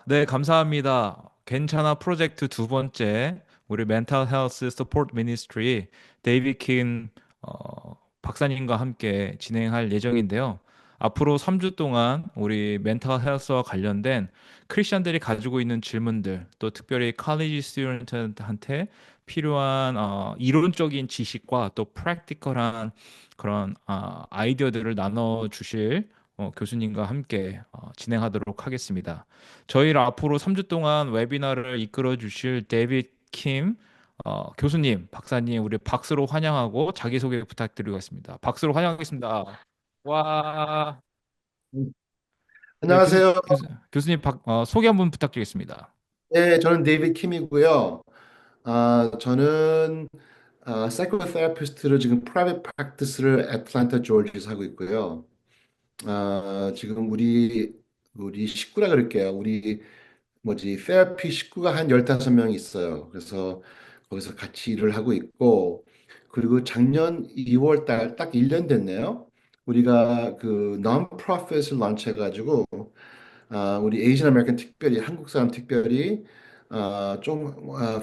네, 감사합니다. 괜찮아 프로젝트 두 번째, 우리 멘탈 헬스 서포트 미니스트리 데이비 킴 박사님과 함께 진행할 예정인데요. 앞으로 3주 동안 우리 멘탈 헬스와 관련된 크리스천들이 가지고 있는 질문들, 또 특별히 칼리지 스튜던트한테 필요한 이론적인 지식과 또 프랙티컬한 그런 아이디어들을 나눠 주실 교수님과 함께 진행하도록 하겠습니다. 저희를 앞으로 3주 동안 웨비나를 이끌어 주실 데이빗 킴 교수님, 박사님, 우리 박수로 환영하고 자기소개 부탁드리겠습니다. 박수로 환영하겠습니다. 와, 네, 안녕하세요. 교수님 소개 한번 부탁드리겠습니다. 네, 저는 데이비드 킴이고요. 저는 사이코테라피스트로 지금 프라이빗 프랙티스를 애틀랜타 조지에서 하고 있고요. 지금 우리 식구라 그럴게요. 우리 테라피 식구가 한 15명 있어요. 그래서 거기서 같이 일을 하고 있고, 그리고 작년 2월 달 딱 1년 됐네요. 우리가 그 non-profit을 런치해가지고 우리 에이전 아메리칸 특별히 한국 사람 특별히 좀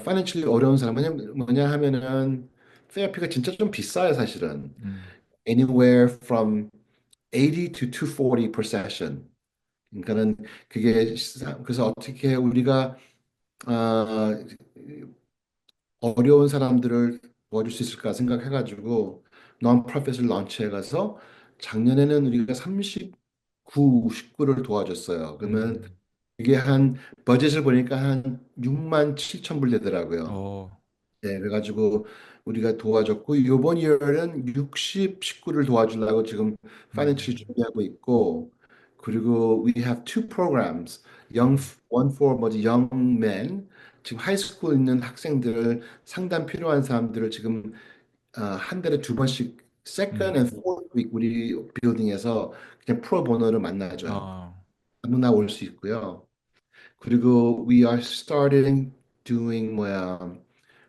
파이낸셜리 어려운 사람 뭐냐 하면은 테라피가 진짜 좀 비싸요 사실은. 음, Anywhere from 80 to 240 per session. 그러니까는 그래서 어떻게 우리가 아, 어려운 사람들을 도와줄 수 있을까 생각해가지고 non-profit을 런치해가서 작년에는 우리가 39 식구를 도와줬어요. 그러면 음, 이게 한 버젯을 보니까 한 6만 7천 불 되더라고요. 어, 네, 그래가지고 우리가 도와줬고 이번 이월은 60 식구를 도와주려고 지금 파이낸셜리 음, 준비하고 있고 그리고 we have two programs one for young men 지금 하이스쿨 있는 학생들 상담 필요한 사람들을 지금 한 달에 두 번씩 second 음, and fourth week 우리 빌딩에서 그냥 프로보노를 만나줘요. 아, 아무나 올 수 있고요. 그리고 we are starting doing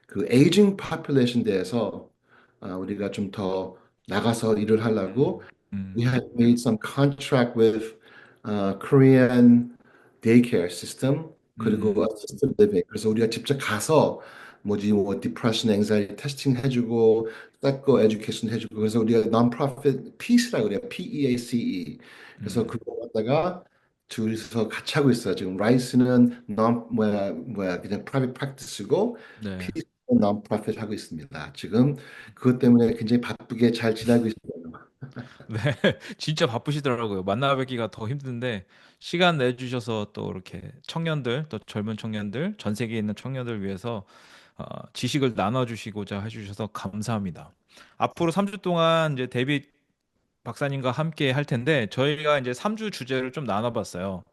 그 에이징 파퓰레이션 대해서 우리가 좀 더 나가서 일을 하려고 we 음, have made some contract with Korean daycare system 그리고 음, assisted living 그래서 우리가 직접 가서 depression, anxiety 테스팅 해주고 psycho education 해주고 그래서 우리가 non-profit PEACE라고 그래요. PEACE 그래서 음, 그거 갖다가 둘이서 같이 하고 있어요. 지금 라이스는 그냥 private practice고 네. PEACE는 non-profit 하고 있습니다. 지금 그것 때문에 굉장히 바쁘게 잘 지내고 있어요. 네, 진짜 바쁘시더라고요. 만나 뵙기가 더 힘든데 시간 내주셔서 또 이렇게 청년들, 또 젊은 청년들, 전 세계에 있는 청년들 위해서 지식을 나눠주시고자 해주셔서 감사합니다. 앞으로 3주 동안 이제 데이빗 박사님과 함께 할 텐데 저희가 이제 3주 주제를 좀 나눠봤어요.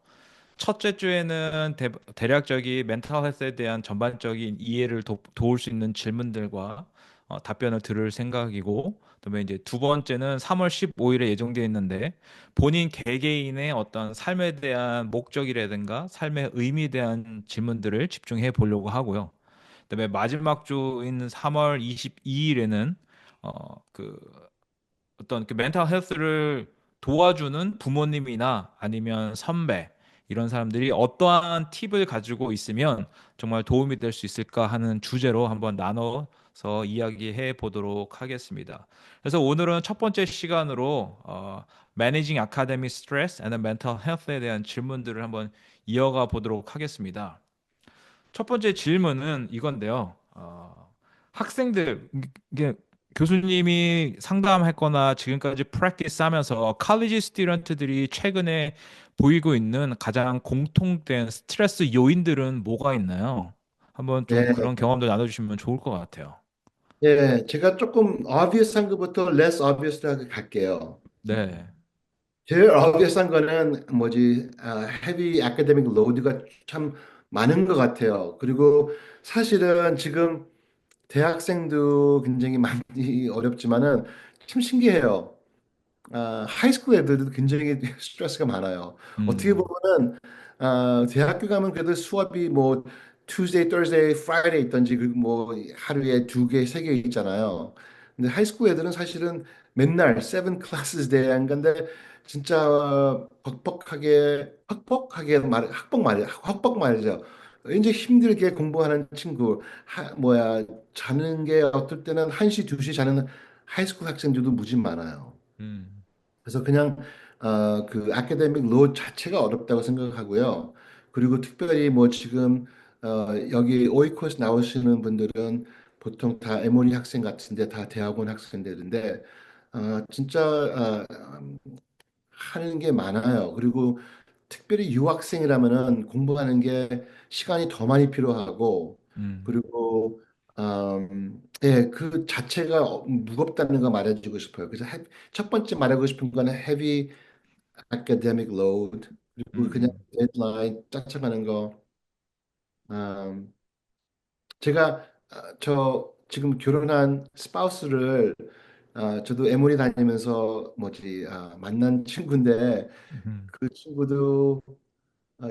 첫째 주에는 대략적인 멘탈 헬스에 대한 전반적인 이해를 도울 수 있는 질문들과 답변을 들을 생각이고, 그다음에 이제 두 번째는 3월 15일에 예정되어 있는데 본인 개개인의 어떤 삶에 대한 목적이라든가 삶의 의미에 대한 질문들을 집중해 보려고 하고요. 그다음에 마지막 주인 3월 22일에는 그 어떤 그 멘탈 헬스를 도와주는 부모님이나 아니면 선배 이런 사람들이 어떠한 팁을 가지고 있으면 정말 도움이 될 수 있을까 하는 주제로 한번 나눠서 이야기해 보도록 하겠습니다. 그래서 오늘은 첫 번째 시간으로 Managing Academic Stress and Mental Health에 대한 질문들을 한번 이어가 보도록 하겠습니다. 첫 번째 질문은 이건데요. 학생들, 이게 교수님이 상담했거나 지금까지 프랙티스 하면서 칼리지 스튜던트들이 최근에 보이고 있는 가장 공통된 스트레스 요인들은 뭐가 있나요? 한번 좀 예, 그런 경험도 나눠주시면 좋을 것 같아요. 예, 제가 조금 obvious한 것부터 less obvious하게 갈게요. 네. 제일 obvious한 거는 heavy academic load가 참 많은 것 같아요. 그리고 사실은 지금 대학생도 굉장히 많이 어렵지만은 참 신기해요. 하이스쿨 애들도 굉장히 스트레스가 많아요. 어떻게 음, 보면은 대학교 가면 그래도 수업이 Tuesday, Thursday, Friday 있던지 그뭐 하루에 두 개, 세 개 있잖아요. 근데 하이스쿨 애들은 사실은 맨날 seven classes day 한 건데 진짜 퍽퍽하게 헉벅 말이죠. 이제 힘들게 공부하는 친구, 자는 게 어떨 때는 1시, 2시 자는 하이스쿨 학생들도 무지 많아요. 음, 그래서 그냥 그 아카데믹 로드 자체가 어렵다고 생각하고요. 그리고 특별히 뭐 지금 여기 오이코스 나오시는 분들은 보통 다 에모니 학생 같은데 다 대학원 학생들인데 진짜 하는 게 많아요. 그리고 특별히 유학생이라면은 공부하는 게 시간이 더 많이 필요하고 음, 그리고 예, 그 자체가 무겁다는 거 말해주고 싶어요. 그래서 첫 번째 말하고 싶은 거는 heavy academic load 그리고 그냥 음, 데드라인 쫓아가는 거. 음, 제가 저 지금 결혼한 스파우스를 저도 에모리 다니면서 만난 친구인데 음, 그 친구도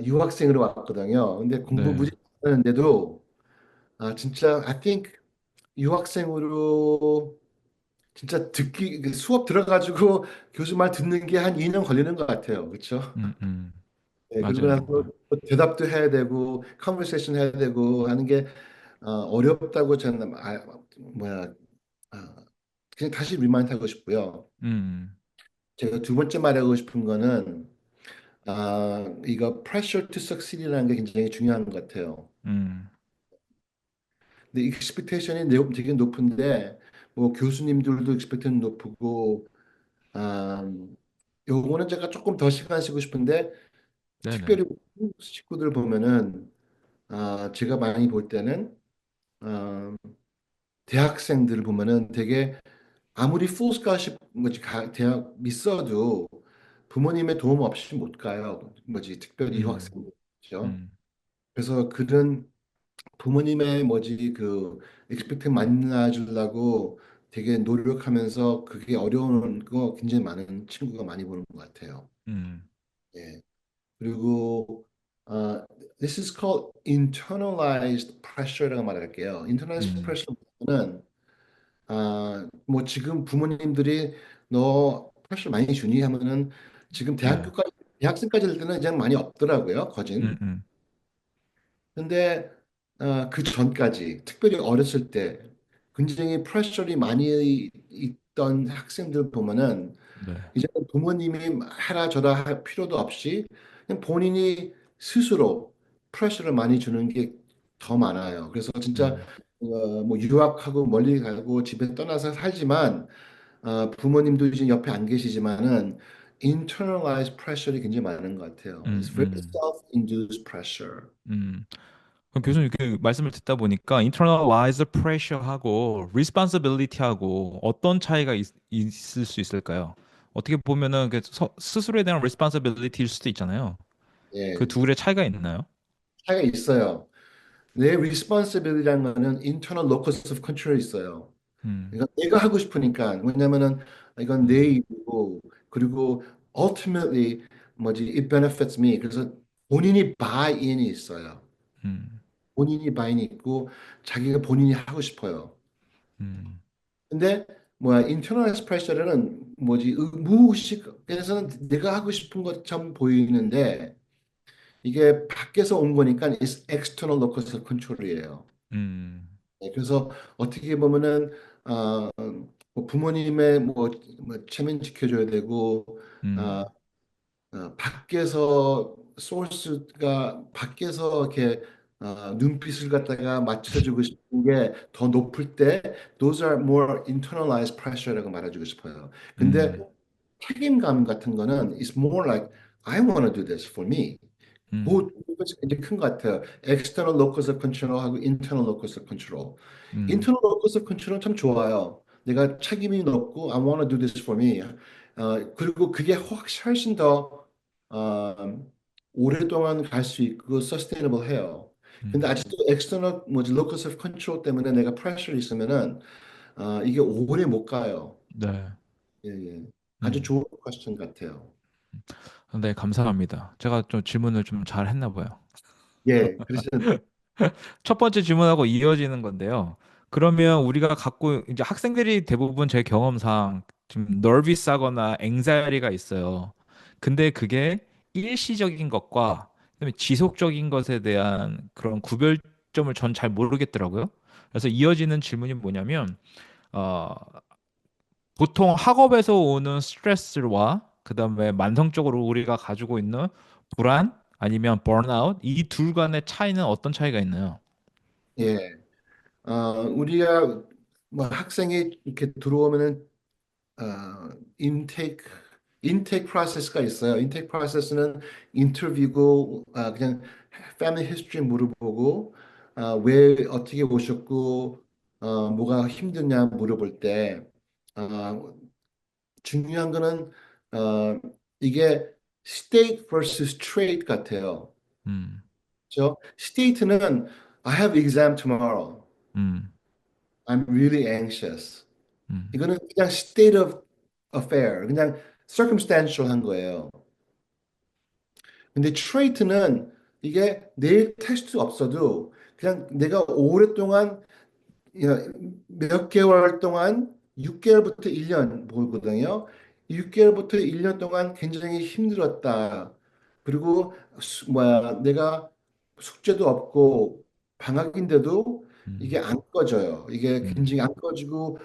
유학생으로 왔거든요. 근데 공부 네, 무지 하는데도 진짜 I think 유학생으로 진짜 그 수업 들어가지고 교수 말 듣는 게 한 2년 걸리는 것 같아요. 그렇죠? 네, 그러고 맞아요. 나서 또 대답도 해야 되고 컨버세이션 해야 되고 하는 게 어렵다고 저는 아, 그냥 다시 리마인드 하고 싶고요. 음, 제가 두 번째 말하고 싶은 거는 이거 pressure to succeed이라는 게 굉장히 중요한 것 같아요. 음, 근데 익스펙테이션이 되게 높은데 뭐 교수님들도 익스펙테이션 높고 아, 요거는 제가 조금 더 시간 쓰고 싶은데 네네. 특별히 한국 식구들 보면은 제가 많이 볼 때는 아, 대학생들 보면은 되게 아무리 풀 스카십 대학 있어도 부모님의 도움 없이 못 가요. 특별히 음, 유학생들이죠. 음, 그래서 그런 부모님의 그 expect 만나주려고 되게 노력하면서 그게 어려운 거 굉장히 많은 친구가 많이 보는 것 같아요. 음, 예. 그리고 this is called internalized pressure라고 말할게요. internalized 음, pressure는 뭐 지금 부모님들이 너 프레셔 많이 주니 하면은 지금 네, 대학생까지 될 때는 그냥 많이 없더라고요, 음, 거진. 음, 근데 그 전까지 특별히 어렸을 때 굉장히 프레셔리 많이 있던 학생들 보면은 네, 이제 부모님이 해라 저라 할 필요도 없이 그냥 본인이 스스로 프레셔를 많이 주는 게 더 많아요. 그래서 진짜 음, 뭐 유학하고 멀리 가고 집에 떠나서 살지만 부모님도 이제 옆에 안 계시지만은 internalized pressure이 굉장히 많은 것 같아요. 음, It's very 음, self-induced pressure. 음. 그럼 교수님 그 말씀을 듣다 보니까 internalized pressure하고 responsibility하고 어떤 차이가 있을 수 있을까요? 어떻게 보면은 스스로에 대한 responsibility일 수도 있잖아요. 그 예, 둘의 차이가 있나요? 차이가 있어요. 내 responsibility라는 거는 internal locus of control이 있어요. 음, 이건 내가 하고 싶으니까. 왜냐면은 이건 내 음, 일이고, 그리고 ultimately it benefits me. 그래서 본인이 buy-in이 있어요. 음, 본인이 buy-in이 있고, 자기가 본인이 하고 싶어요. 음, 근데 internal pressure는 무의식에서는 내가 하고 싶은 것처럼 보이는데, 이게 밖에서 온 거니까 it's external locus of control이에요. 음, 네, 그래서 어떻게 보면은 어, 뭐 부모님의 체면 지켜줘야 되고 어, 음, 밖에서 소스가 밖에서 이렇게 눈빛을 갖다가 맞춰주고 싶은 게 더 높을 때 those are more internalized pressure라고 말해주고 싶어요. 근데 음, 책임감 같은 거는 is more like I want to do this for me. 음, 그것이 굉장히 큰 것 같아요. external locus of control하고 internal locus of control. 음, internal locus of control은 참 좋아요. 내가 책임이 높고 I want to do this for me. 그리고 그게 훨씬 더 오랫동안 갈 수 있고 sustainable 해요. 근데 음, 아직도 external locus of control 때문에 내가 pressure 있으면은 이게 오래 못 가요. 네, 예, 예. 아주 음. 좋은 퀘스천 같아요. 네, 감사합니다. 제가 좀 질문을 좀 잘 했나 봐요. 예, 그래서 첫 번째 질문하고 이어지는 건데요. 그러면 우리가 갖고 이제 학생들이 대부분 제 경험상 좀 nervous하거나 anxiety가 있어요. 근데 그게 일시적인 것과 그다음에 지속적인 것에 대한 그런 구별점을 전 잘 모르겠더라고요. 그래서 이어지는 질문이 뭐냐면, 어, 보통 학업에서 오는 스트레스와 그다음에 만성적으로 우리가 가지고 있는 불안 아니면 번아웃 이 둘 간의 차이는 어떤 차이가 있나요? 예. 우리가 뭐 학생이 이렇게 들어오면은 인테이크 프로세스가 있어요. 인테이크 프로세스는 인터뷰고 그냥 패밀리 히스토리 물어보고 왜 어떻게 오셨고 뭐가 힘드냐 물어볼 때 어, 중요한 거는 어, 이게 state versus trait 같아요. 음, 그렇죠? state는 I have exam tomorrow. 음, I'm really anxious. 음, 이거는 그냥 state of affair, 그냥 circumstantial한 거예요. 근데 trait는 이게 내일 테스트 없어도 그냥 내가 오랫동안 몇 개월 동안 6개월부터 1년 보거든요. 6개월부터 1년 동안 굉장히 힘들었다. 그리고 내가 숙제도 없고 방학인데도 이게 음, 안 꺼져요. 이게 음, 굉장히 안 꺼지고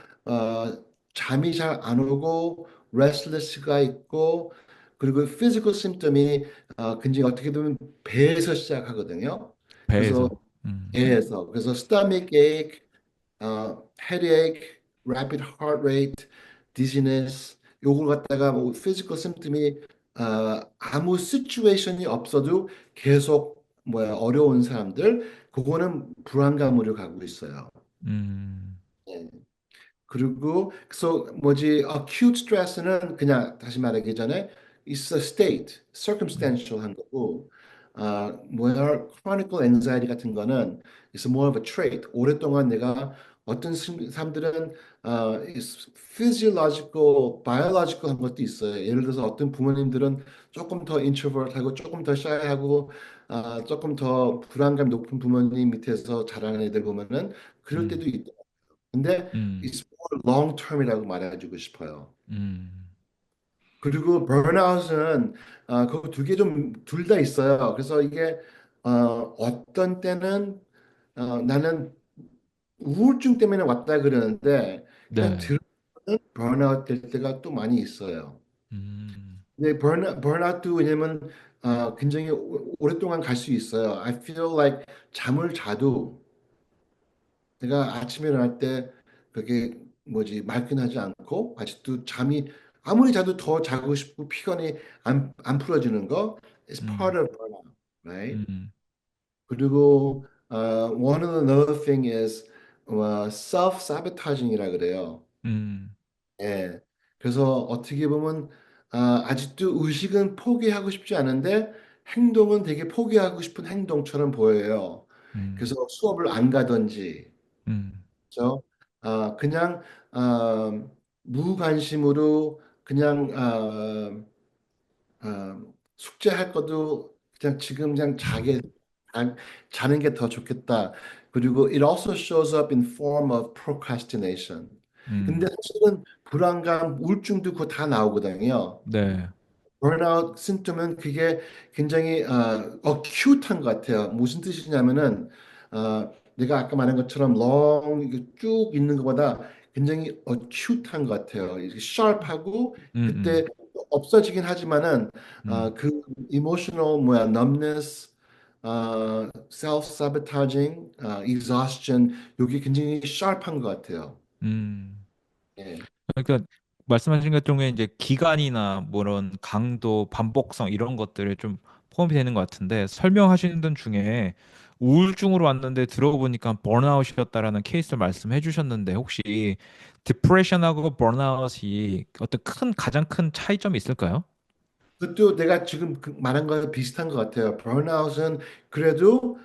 잠이 잘 안 오고 restless가 있고 그리고 physical symptom이 굉장히 어떻게 보면 배에서 시작하거든요. 그래서 배에서. 그래서 stomach ache, headache, rapid heart rate, dizziness, 요걸 갖다가 뭐 physical symptom이 아무 시츄에이션이 없어도 계속 어려운 사람들 그거는 불안감으로 가고 있어요. 음, 예. 그리고 그래서 acute stress는 그냥 다시 말하기 전에 it's a state, 음, circumstantial한 거고 chronic anxiety 같은 거는 it's more of a trait. 오랫동안 내가 어떤 사람들은 is physiological, biological한 것도 있어요. 예를 들어서 어떤 부모님들은 조금 더 introvert하고 조금 더 shy하고 조금 더 불안감 높은 부모님 밑에서 자라는 애들 보면은 그럴 때도 음, 있다. 근데 음, it's more long term이라고 말해주고 싶어요. 음. 그리고 burnout은 그 두 개 좀 둘 다 있어요. 그래서 이게 어떤 때는 나는 우울증 때문에 왔다 그러는데 그냥 네. 들으면 burnout 될 때가 또 많이 있어요. 음, 근데 burnout도 왜냐면 굉장히 오랫동안 갈 수 있어요. I feel like 잠을 자도 내가 아침에 일어날 때 그게 말끔하지 않고 아직도 잠이 아무리 자도 더 자고 싶고 피곤이 안 풀어지는 거 is part 음, of burnout, right? 음, 그리고 one of the another thing is self-sabotaging이라 그래요. 음, 예. 그래서 어떻게 보면 아직도 의식은 포기하고 싶지 않은데 행동은 되게 포기하고 싶은 행동처럼 보여요. 그래서 음, 수업을 안 가든지 음, 그렇죠? 그냥 무관심으로 그냥 숙제할 것도 그냥 지금 그냥 자는 게 더 좋겠다. 그리고 it also shows up in form of procrastination. 근데 음. 사실은 불안감, 우울증도 그거 다 나오거든요. 네. burnout 심통은 그게 굉장히 어큐트한 것 같아요. 무슨 뜻이냐면은 내가 아까 말한 것처럼 long 이게 쭉 있는 것보다 굉장히 어큐트한 것 같아요. 이게 sharp하고 그때 음, 없어지긴 하지만은 음, 그 emotional numbness, self-sabotaging, exhaustion 여기 굉장히 sharp한 것 같아요. 음. 예. 그러니까 말씀하신 것 중에 이제 기간이나 뭐 이런 강도, 반복성 이런 것들이 좀 포함이 되는 것 같은데 설명하시는 분 중에 우울증으로 왔는데 들어보니까 번아웃이었다라는 케이스를 말씀해 주셨는데 혹시 디프레션하고 번아웃이 어떤 가장 큰 차이점이 있을까요? 그것도 내가 지금 말한 거랑 비슷한 것 같아요. burnout은 그래도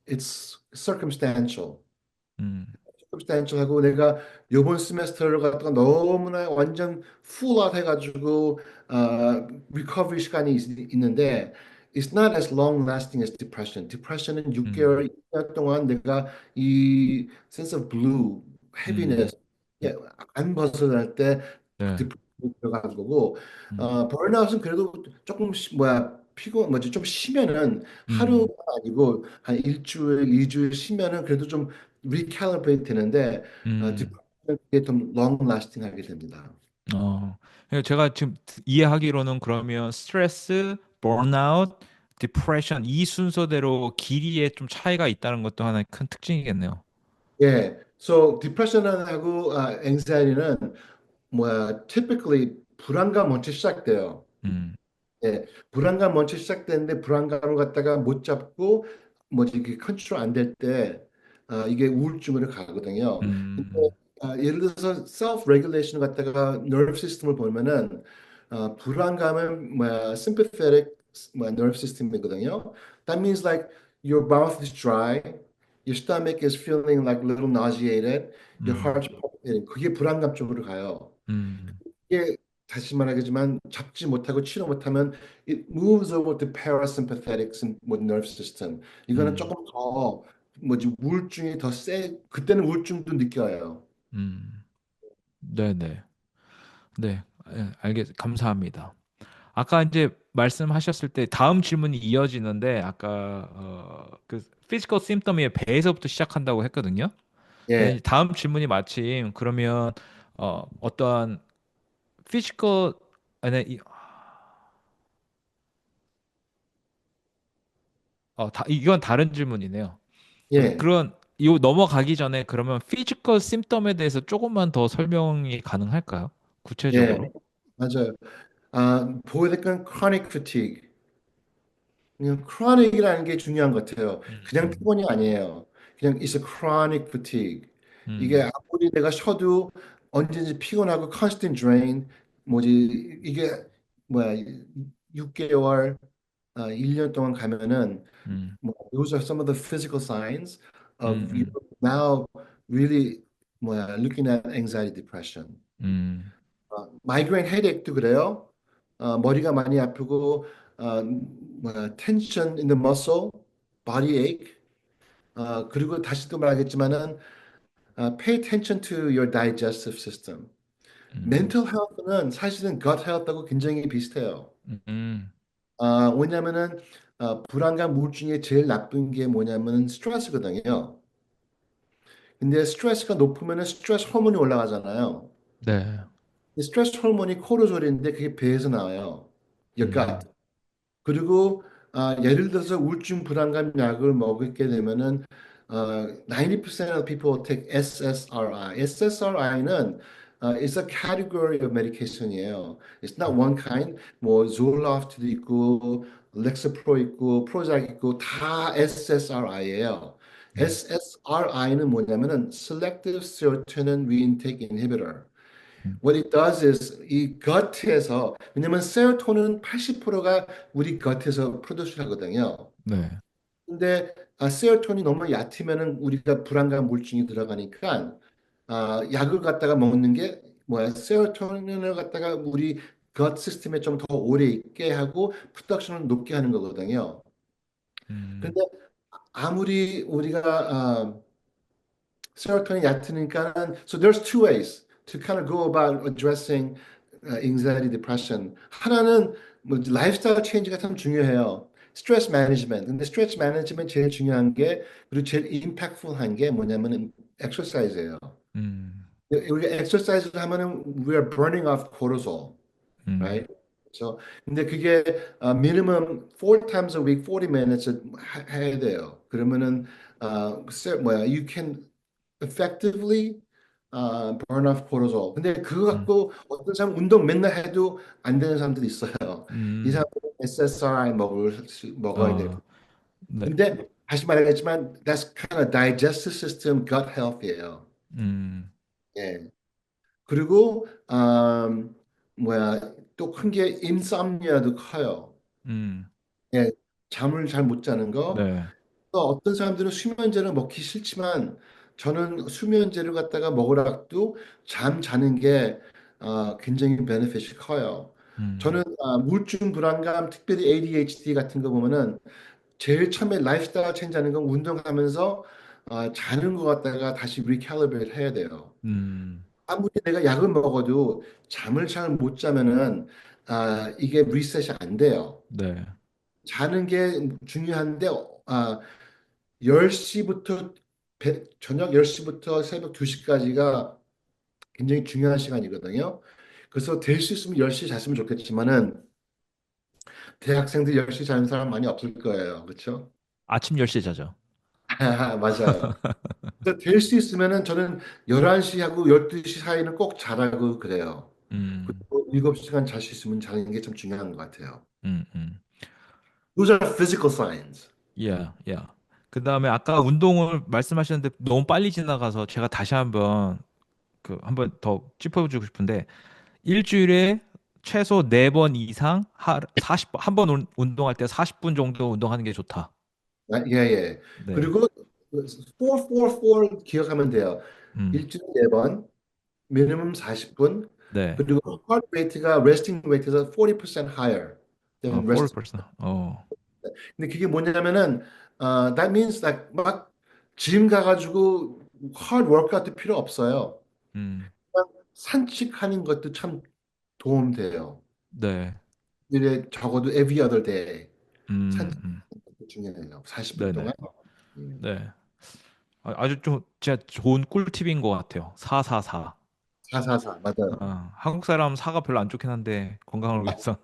it's circumstantial. 음, circumstantial하고 내가 요번 세메스터를 갖다가 너무나 완전 full out 해가지고 recovery 시간이 있는데 it's not as long lasting as depression. depression은 음, 6개월, 2년 동안 내가 이 sense of blue, 음, heaviness 예, 안 벗어날 때 네. 들어간 거고, 음, 번아웃은 그래도 조금 피곤 뭐지 좀 쉬면은 하루가 음, 아니고 한 일주일, 이주일 쉬면은 그래도 좀 리캘리브레이트 되는데, 음. 디프레션은 그게 좀 롱 라스팅 하게 됩니다. 그러니까 제가 지금 이해하기로는 그러면 스트레스, 번아웃, 디프레션 이 순서대로 길이에 좀 차이가 있다는 것도 하나의 큰 특징이겠네요. 예, so 디프레션하고 anxiety는 typically 불안감 먼저 시작돼요. 음, 예, 불안감 먼저 시작되는데 불안감을 갖다가 못 잡고 뭐지 이게 컨트롤 안 될 때 이게 우울증으로 가거든요. 근데 음, 예를 들어서 self regulation 갖다가 nerve system을 보면은 불안감은 sympathetic nerve system이거든요. That means like your mouth is dry, your stomach is feeling like a little nauseated, your 음, heart's palpitating. 그게 불안감 쪽으로 가요. 음, 이게 다시 말하겠지만 잡지 못하고 치료 못하면 it moves over to parasympathetic nerve system. 이거는 음, 조금 더 뭐지 우울증이 더 그때는 우울증도 느껴요. 네네. 네, 감사합니다. 아까 이제 말씀하셨을 때 다음 질문이 이어지는데 아까 그 피지컬 심птом이 배에서부터 시작한다고 했거든요. 근데 예, 이제 다음 질문이 마침 그러면 어떠한 피지컬 아니 이건 다른 질문이네요. 예, 그런 요 넘어가기 전에 그러면 피지컬 심птом에 대해서 조금만 더 설명이 가능할까요? 예, 구체적으로? 맞아요. 보호대권 chronic fatigue. 그냥 chronic이라는 게 중요한 것 같아요. 그냥 음, 피곤이 아니에요. 그냥 it's a chronic fatigue. 이게 음, 아무리 내가 쉬어도 언제든지 피곤하고 constant drain, 이게 뭐야 6개월, 1년 동안 가면은 음, those are some of the physical signs 음, of you 음, now really looking at anxiety depression. 음, 마이그레인 헤드액도 그래요. 머리가 많이 아프고 tension in the muscle, body ache. 그리고 다시 또 말하겠지만은 pay attention to your digestive system. 음, mental health는 사실은 gut health하고 굉장히 비슷해요. 음, 왜냐면은 불안감 우울증의 제일 나쁜 게 뭐냐면은 스트레스거든요. 근데 스트레스가 높으면은 스트레스 호르몬이 올라가잖아요. 네, 이 스트레스 호르몬이 코르졸인데 그게 배에서 나와요. your 음, gut. 그리고 예를 들어서 우울증 불안감 약을 먹게 되면은 90% of people take SSRI. SSRI는 is a category of medication이에요. It's not one kind. 뭐 Zolof트도 있고 Lexapro 있고 Prozac 있고 다 SSRI예요. 음, SSRI는 뭐냐면은 Selective Serotonin Reuptake Inhibitor. 음, What it does is 이 겉에서 왜냐면 세로토닌 80%가 우리 겉에서 프로듀스 하거든요. 네, 근데 세로토닌이 너무 얕으면은 우리가 불안감 물질이 들어가니까 약을 갖다가 먹는 게 세로토닌을 갖다가 우리 겉 시스템에 좀 더 오래 있게 하고 프로덕션을 높게 하는 거거든요. 음, 근데 아무리 우리가 serotonin 얕으니까는 so there's two ways to kind of go about addressing anxiety, depression. 하나는 뭐 라이프스타일 체인지가 참 중요해요. 스트레스 매니지먼트. 근데 스트레스 매니지먼트 제일 중요한 게 그리고 제일 임팩트풀한 게 뭐냐면은 엑서사이즈예요. 음, 우리가 엑서사이즈를 하면은 we're burning off cortisol, 음, right? 그래서 근데 그게 minimum four times a week, 40 minutes 해야 돼요. 그러면은 you can effectively burn off cortisol. 근데 그거 음, 갖고 어떤 사람 운동 맨날 해도 안 되는 사람들이 있어요. 이 음, 사람은 SSRI 먹어야 되고. 네, 근데 다시 말하겠지만 that's kind of digestive system, gut health예요. 음, 예. 그리고 또 큰 게 인썸니아도 커요. 음, 예. 잠을 잘 못 자는 거. 네, 또 어떤 사람들은 수면제를 먹기 싫지만 저는 수면제를 갖다가 먹으라도 잠 자는 게 굉장히 베네핏이 커요. 음, 저는 우울증 불안감, 특별히 ADHD 같은 거 보면은 제일 처음에 라이프스타일 체인지하는 건 운동하면서 자는 거 갖다가 다시 리캘리브레이트 해야 돼요. 음, 아무리 내가 약을 먹어도 잠을 잘 못 자면은 이게 리셋이 안 돼요. 네. 자는 게 중요한데 10시부터 저녁 10시부터 새벽 2시까지가 굉장히 중요한 시간이거든요. 그래서 될 수 있으면 10시 잤으면 좋겠지만은 대학생들 10시 자는 사람 많이 없을 거예요. 그렇죠? 아침 10시에 자죠. 맞아요. 될 수 있으면은 저는 11시하고 12시 사이는 꼭 자라고 그래요. 음, 그리고 7시간 잘 수 있으면 자는 게 참 중요한 것 같아요. 음, 음. Those are physical signs. 야, 야. 그다음에 아까 운동을 말씀하셨는데 너무 빨리 지나가서 제가 다시 한번 한번 더 짚어주고 싶은데 일주일에 최소 4번 이상 40번 한 번 운동할 때 40분 정도 운동하는 게 좋다. 예, 예. 네. 그리고 444 기억하면 돼요. 음. 일주일에 4번, 미니멈 40분, 네. 그리고 heart rate가 resting rate에서 40% higher than resting. 40%. 어. 근데 그게 뭐냐면은 that means that 막 짐 가가지고 hard workout도 필요 없어요. 음. 그냥 산책하는 것도 참 도움돼요. 네. 일에 적어도 every other day 음. 산책하는 음. 것도 중요해요. 40분 네네. 동안. 음. 네. 아주 좀 진짜 좋은 꿀팁인 것 같아요. 444. 444 맞아요. 한국 사람 사가 별로 안 좋긴 한데 건강을 위해서.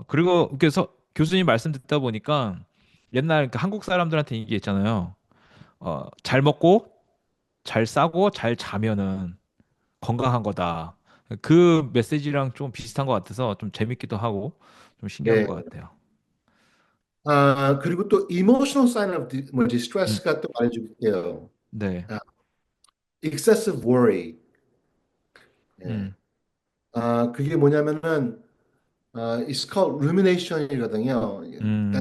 그리고 그래서 교수님 말씀 듣다 보니까 옛날 그 한국 사람들한테 얘기했잖아요. 잘 먹고 잘 싸고 잘 자면은 건강한 거다. 그 메시지랑 좀 비슷한 것 같아서 좀 재밌기도 하고 좀 신기한 네. 것 같아요. 그리고 또 emotional sign of 뭐지 음, 스트레스가 또 말해줄게요. 네. 아, excessive worry. 예. 음, 그게 뭐냐면은 it's called rumination이거든요. 음,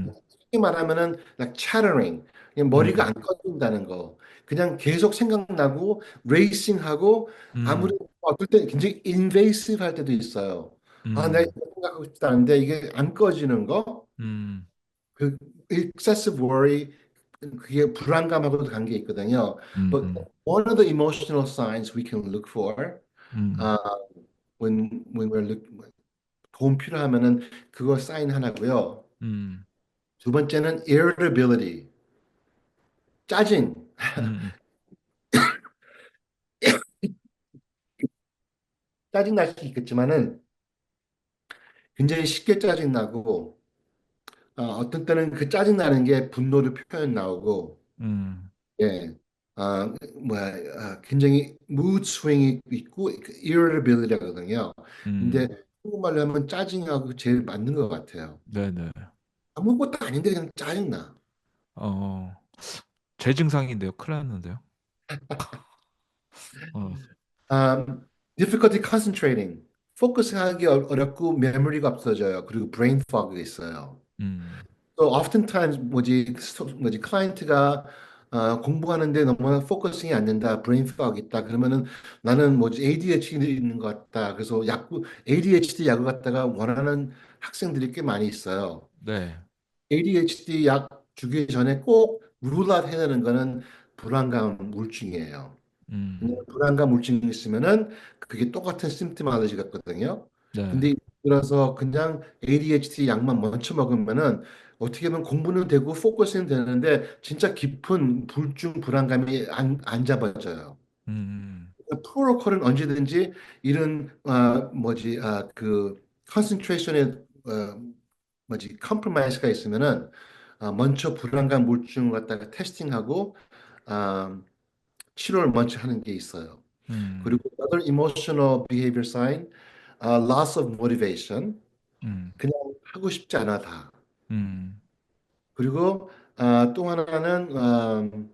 쉽게 말하면은 like chattering. 그냥 머리가 안 음, 꺼진다는 거. 그냥 계속 생각나고 racing하고 아무리 음, 어떨 때 굉장히 invasive 할 때도 있어요. 내가 음, 이거 생각하고 싶지 않은데 이게 안 꺼지는 거. 음, 그 excessive worry 그게 불안감하고도 관계 있거든요. 음, But one of the emotional signs we can look for 음, uh, when we're 도움 필요하면은 그거 사인 하나고요. 음, 두 번째는 irritability, 짜증. 음, 짜증 날 수 있겠지만은 굉장히 쉽게 짜증 나고 어떤 때는 그 짜증 나는 게 분노로 표현 나오고 음, 예. 굉장히 mood swing이 있고 그 irritability거든요. 근데 음, 한국말로 하면 짜증하고 제일 맞는 것 같아요. 네네. 아무것도 아닌데 그냥 짜증 나. 어, 제 증상인데요. 큰일 났는데요. 어, 음, difficulty concentrating. 포커스하기 어렵고 메모리가 없어져요. 그리고 brain fog이 있어요. 음, 또 oftentimes 클라이언트가 공부하는데 너무 포커싱이 안 된다, brain fog 있다. 그러면은 나는 ADHD 있는 것 같다. 그래서 ADHD 약을 갖다가 원하는 학생들이 꽤 많이 있어요. 네. ADHD 약 주기 전에 꼭 rule out 해야 되는 거는 불안감 물증이에요. 음, 불안감 물증이 있으면은 그게 똑같은 심пт마ology 같거든요. 네. 근데 그래서 그냥 ADHD 약만 먼저 먹으면은 어떻게 보면 공부는 되고 포커스는 되는데 진짜 깊은 불중 불안감이 안 잡아져요. 음, 프로토콜은 언제든지 이런 그 컨센트레이션에 컴프라마이즈가 있으면은 먼저 불안감 물증 갖다가 테스팅하고 아, 치료를 먼저 하는 게 있어요. 음, 그리고 other emotional behavior sign, loss of motivation, 음, 그냥 하고 싶지 않아 다. 음, 그리고 또 하나는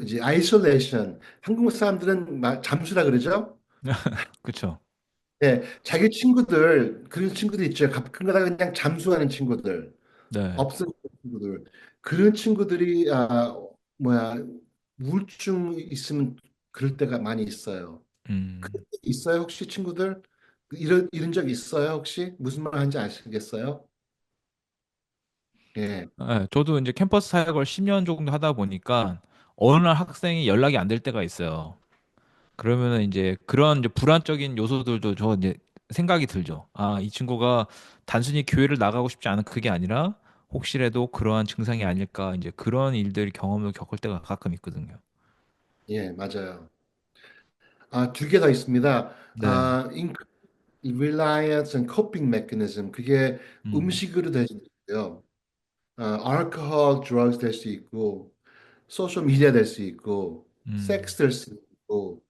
이제 isolation. 한국 사람들은 잠수라 그러죠? 그쵸. 네, 자기 친구들 그런 친구들 있죠. 가끔가다 그냥 잠수하는 친구들, 네. 없어지는 친구들. 그런 친구들이 뭐야 우울증 있으면 그럴 때가 많이 있어요. 음. 있어요, 혹시 친구들? 이런 적 있어요, 혹시? 무슨 말 하는지 아시겠어요? 예. 네, 저도 이제 캠퍼스 사역을 10년 정도 하다 보니까 어느 날 학생이 연락이 안 될 때가 있어요. 그러면은 이제 그런 이제 불안적인 요소들도 저 이제 생각이 들죠. 아, 이 친구가 단순히 교회를 나가고 싶지 않은 그게 아니라 혹시라도 그러한 증상이 아닐까 이제 그런 일들 경험을 겪을 때가 가끔 있거든요. 예, 맞아요. 두 개 더 있습니다. 네. reliance and coping mechanism. 그게 음. 음식으로 될 수 있고요. alcohol, drugs 될 수 있고, 소셜 미디어 될 수 있고, 음. 섹스 될 수 있고.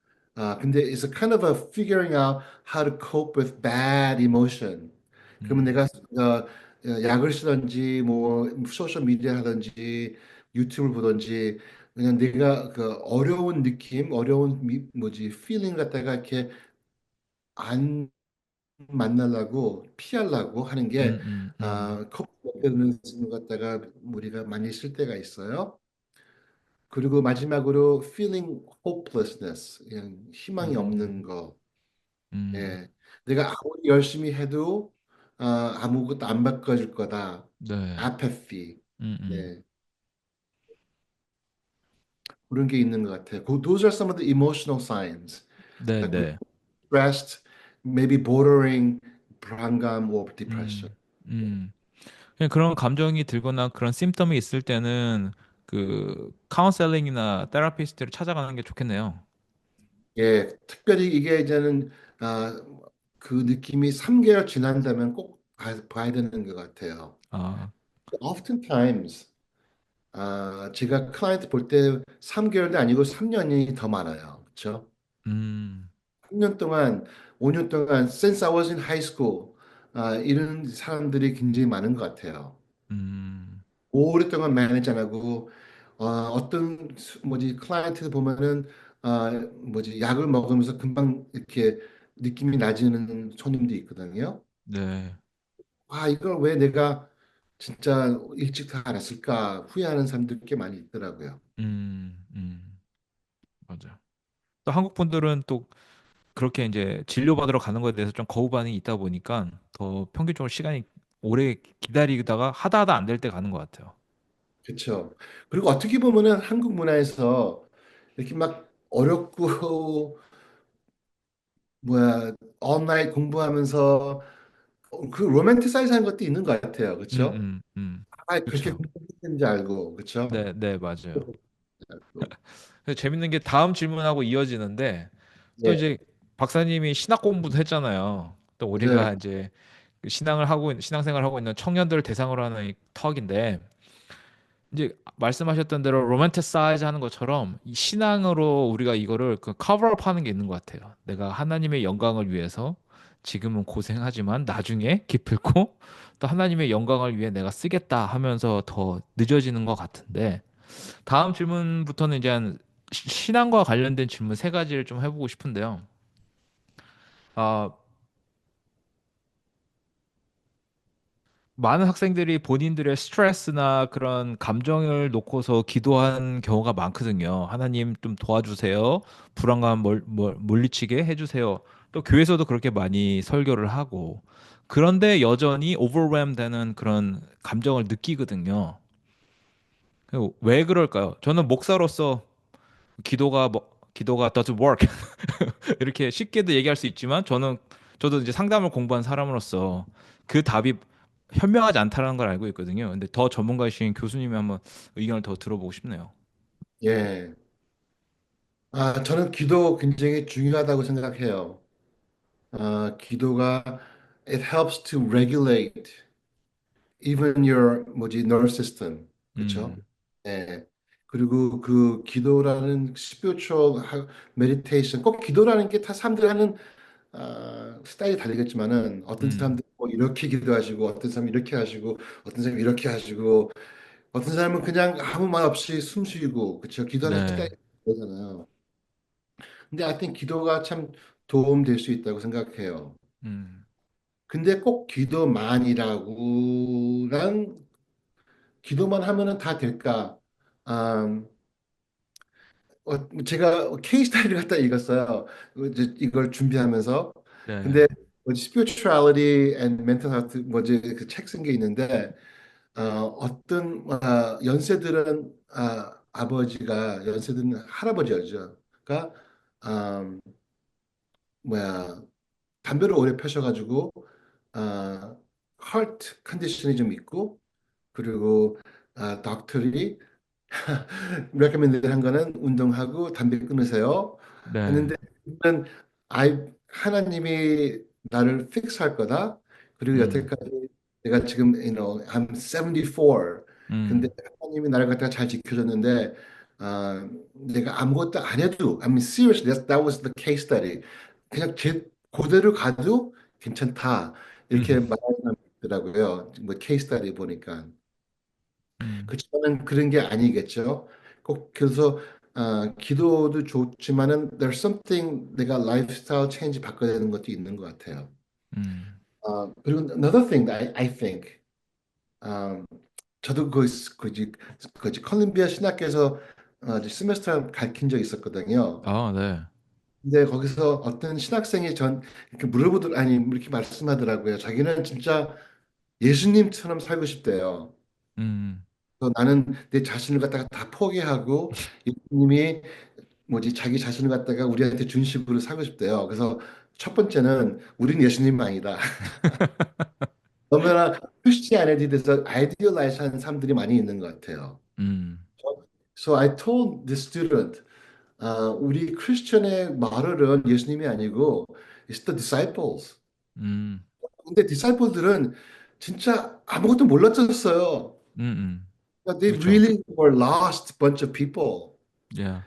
근데 it's a kind of a figuring out how to cope with bad emotion. 그러면 음. 내가 약을 쓰든지 뭐 소셜 미디어 하든지 유튜브를 보든지 그냥 내가 그 어려운 느낌, 어려운 뭐지 feeling 갖다가 이렇게 안 만나려고 피하려고 하는 게 커피 메커니즘 갖다가 우리가 많이 쓸 때가 있어요. 그리고 마지막으로 feeling hopelessness, 그냥 희망이 없는 음. 거. 음. 예. 내가 아무리 열심히 해도 아무것도 안 바꿔줄 거다. 네. apathy. 음. 음. 네. 그런 게 있는 것 같아요. Those are some of the emotional signs. 네, 그러니까 네. stressed, maybe bordering 불안감 or depression. 음. 음. 그냥 그런 감정이 들거나 그런 심텀이 있을 때는 그 카운셀링이나 테라피스트를 찾아가는 게 좋겠네요. 예, 특별히 이게 이제는 아, 그 느낌이 3개월 지난다면 꼭 봐야 되는 것 같아요. 아. Oftentimes 제가 클라이언트 볼 때 3개월도 아니고 3년이 더 많아요. 그렇죠? 음. 3년 동안, 5년 동안 since I was in high school 이런 사람들이 굉장히 많은 것 같아요. 음. 오랫동안 매니저 안 하고 어떤 뭐지 클라이언트 보면은 뭐지 약을 먹으면서 금방 이렇게 느낌이 나지는 손님도 있거든요. 네. 이걸 왜 내가 진짜 일찍 다 알았을까 후회하는 사람들 꽤 많이 있더라고요. 음. 음. 맞아. 또 한국 분들은 또 그렇게 이제 진료받으러 가는 거에 대해서 좀 거부 반응이 있다 보니까 더 평균적으로 시간이 오래 기다리다가 하다 하다 안 될 때 가는 것 같아요. 그렇죠. 그리고 어떻게 보면은 한국 문화에서 이렇게 막 어렵고 뭐야 all night 공부하면서 그 로맨티사이즈한 것도 있는 것 같아요. 그렇죠? 그렇게 그렇죠. 공부했는지 알고 그렇죠? 네, 네, 맞아요. 그래서 재밌는 게 다음 질문하고 이어지는데 또 예, 이제 박사님이 신학 공부도 했잖아요. 또 맞아요. 우리가 이제 그 신앙생활을 하고 있는 청년들을 대상으로 하는 이 턱인데 이제 말씀하셨던 대로 로맨티사이즈 하는 것처럼 이 신앙으로 우리가 이거를 그 커버업 하는 게 있는 것 같아요. 내가 하나님의 영광을 위해서 지금은 고생하지만 나중에 기필코 또 하나님의 영광을 위해 내가 쓰겠다 하면서 더 늦어지는 것 같은데 다음 질문부터는 이제 신앙과 관련된 질문 세 가지를 좀 해보고 싶은데요. 아, 많은 학생들이 본인들의 스트레스나 그런 감정을 놓고서 기도한 경우가 많거든요. 하나님 좀 도와주세요. 불안감 물리치게 해주세요. 또 교회에서도 그렇게 많이 설교를 하고. 그런데 여전히 overwhelmed 되는 그런 감정을 느끼거든요. 왜 그럴까요? 저는 목사로서 기도가 doesn't work. 이렇게 쉽게도 얘기할 수 있지만 저도 이제 상담을 공부한 사람으로서 그 답이 현명하지 않다는 걸 알고 있거든요. 근데 더 전문가이신 교수님이 한번 의견을 더 들어보고 싶네요. 예. 저는 기도 굉장히 중요하다고 생각해요. 기도가 it helps to regulate even your 뭐지 nerve system. 그렇죠? 음. 예. 그리고 그 기도라는 spiritual meditation 꼭 기도라는 게 다 사람들이 하는 스타일이 다르겠지만은 어떤 음. 사람들 뭐 이렇게 기도하시고 어떤 사람 이렇게 하시고 어떤 사람 이렇게 하시고 어떤 사람은 그냥 아무 말 없이 숨 쉬고 그렇죠 기도하는 네. 스타일이 다르잖아요. 근데 I think 기도가 참 도움 될 수 있다고 생각해요. 음. 근데 꼭 기도만이라고랑 기도만 하면은 다 될까? 음, 제가 케이스 스타디를 갖다 읽었어요. 이걸 준비하면서. 네. 근데 spirituality and mental health 뭐지 그 책 쓴 게 있는데 어떤 연세들은 아버지가 연세든 할아버지죠. 그러니까 음, 뭐야 담배를 오래 펴셔가지고 하트 컨디션이 좀 있고 그리고 닥터리 레코멘드 한 거는 운동하고 담배 끊으세요. 네. 했는데 저는 하나님이 나를 픽스할 거다. 그리고 음. 여태까지 내가 지금 I'm 74. 근데 음. 하나님이 나를 갖다가 잘 지켜줬는데 내가 아무것도 안 해도 I mean seriously that was the case study. 그냥 제 그대로 가도 괜찮다. 이렇게 음. 말하는 사람이 있더라고요. 뭐 케이스 스타디 보니까. 음. 그렇지만은 그런 게 아니겠죠. 꼭 그래서 기도도 좋지만은 there's something 내가 라이프스타일 체인지 바꿔야 되는 것도 있는 것 같아요. 음. 그리고 another thing that I think 아, 저도 그 콜ум비아 신학교에서 세메스터 가르친 적이 있었거든요. 아, 네. 근데 거기서 어떤 신학생이 이렇게 아니 이렇게 말씀하더라고요. 자기는 진짜 예수님처럼 살고 싶대요. 음. 그래서 나는 내 자신을 갖다가 다 포기하고 예수님이 자기 자신을 갖다가 우리한테 준 식으로 살고 싶대요. 그래서 첫 번째는 우린 예수님 아니다. 너무나 크리스티애니티에 대해서 아이디얼라이즈 하는 사람들이 많이 있는 것 같아요. 음. So I told the student, 우리 크리스천의 마을은 예수님이 아니고 it's the disciples. 음. 근데 disciple들은 진짜 아무것도 몰랐었어요. 음. They 그렇죠. really were lost bunch of people. 예.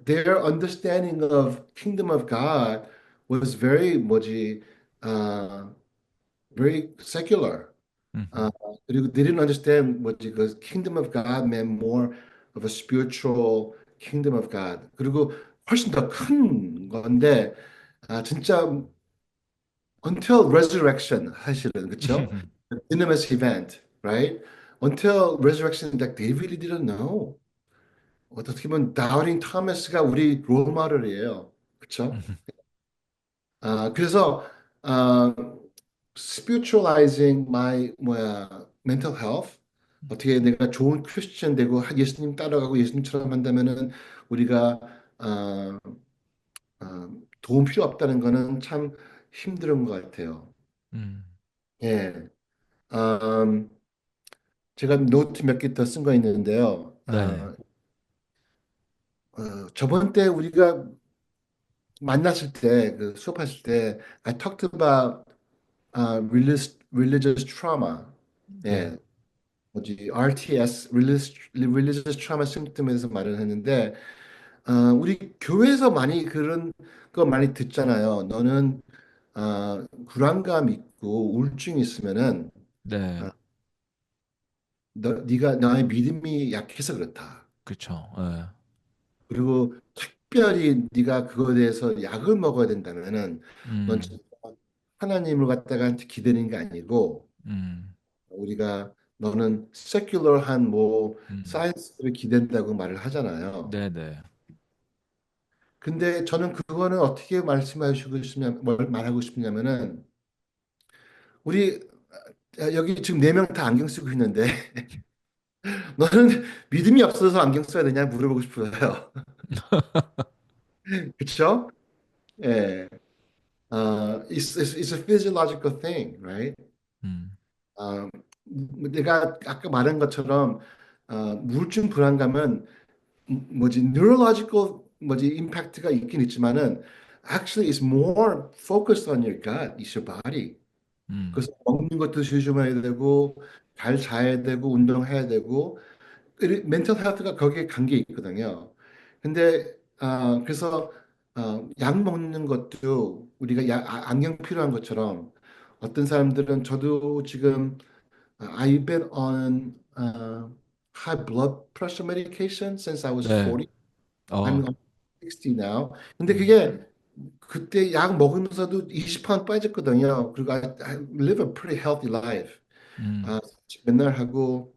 Their understanding of kingdom of God was uh, very secular. 음. 아, 그리고 they didn't understand 그 kingdom of God meant more of a spiritual kingdom of God. 그리고 훨씬 더 큰 건데 진짜 until resurrection 사실은 그렇죠? Dunamis event, right? Until resurrection, like they really didn't know. 어떻게 보면 다우팅 토마스가 우리 롤 모델이에요. 그렇죠? 그래서 아, spiritualizing my mental health 어떻게 내가 좋은 크리스천 되고 예수님 따라가고 예수님처럼 한다면은 우리가 아, 도움 필요 없다는 거는 참 힘든 것 같아요. 음. 예. 음, 제가 노트 몇 개 더 쓴 거 있는데요. 네네. 저번 때 우리가 만났을 때, 그 수업하실 때, I talked about religious trauma. 네. 예, RTS, religious trauma symptom에서 말을 했는데, 우리 교회에서 많이 그런 거 많이 듣잖아요. 너는 불안감 있고 우울증 있으면은 네. 어, 네가 너의 믿음이 약해서 그렇다. 그쵸. 예. 그리고 특별히 네가 그거에 대해서 약을 먹어야 된다면은 넌 음. 진짜 하나님을 갖다가 기대는 게 아니고 음. 우리가 너는 세큘러한 음. 사이언스를 기댄다고 말을 하잖아요. 네네. 근데 저는 그거는 어떻게 말씀하시고 싶냐, 뭘 말하고 싶냐면은 우리 여기 지금 네 명 다 안경 쓰고 있는데 너는 믿음이 없어서 안경 써야 되냐 물어보고 싶어요. 그렇죠? 예. it's a physiological thing, right? 음. 아, 내가 아까 말한 것처럼 우울증 불안감은 neurological impact가 있긴 있지만은 actually it's more focused on your gut, it's your body. 음. 그래서 먹는 것도 조심해야 되고 잘 자야 되고 운동해야 되고 멘탈 헬스가 거기에 관계 있거든요. 근데 그래서 약 먹는 것도 우리가 안경 필요한 것처럼 어떤 사람들은 저도 지금 I've been on high blood pressure medication since I was 네. 40. 어. I'm 60 now. 근데 음. 그게 그때 약 먹으면서도 20파운드 빠졌거든요. 그리고 I live a pretty healthy life. 음. 아, 맨날 하고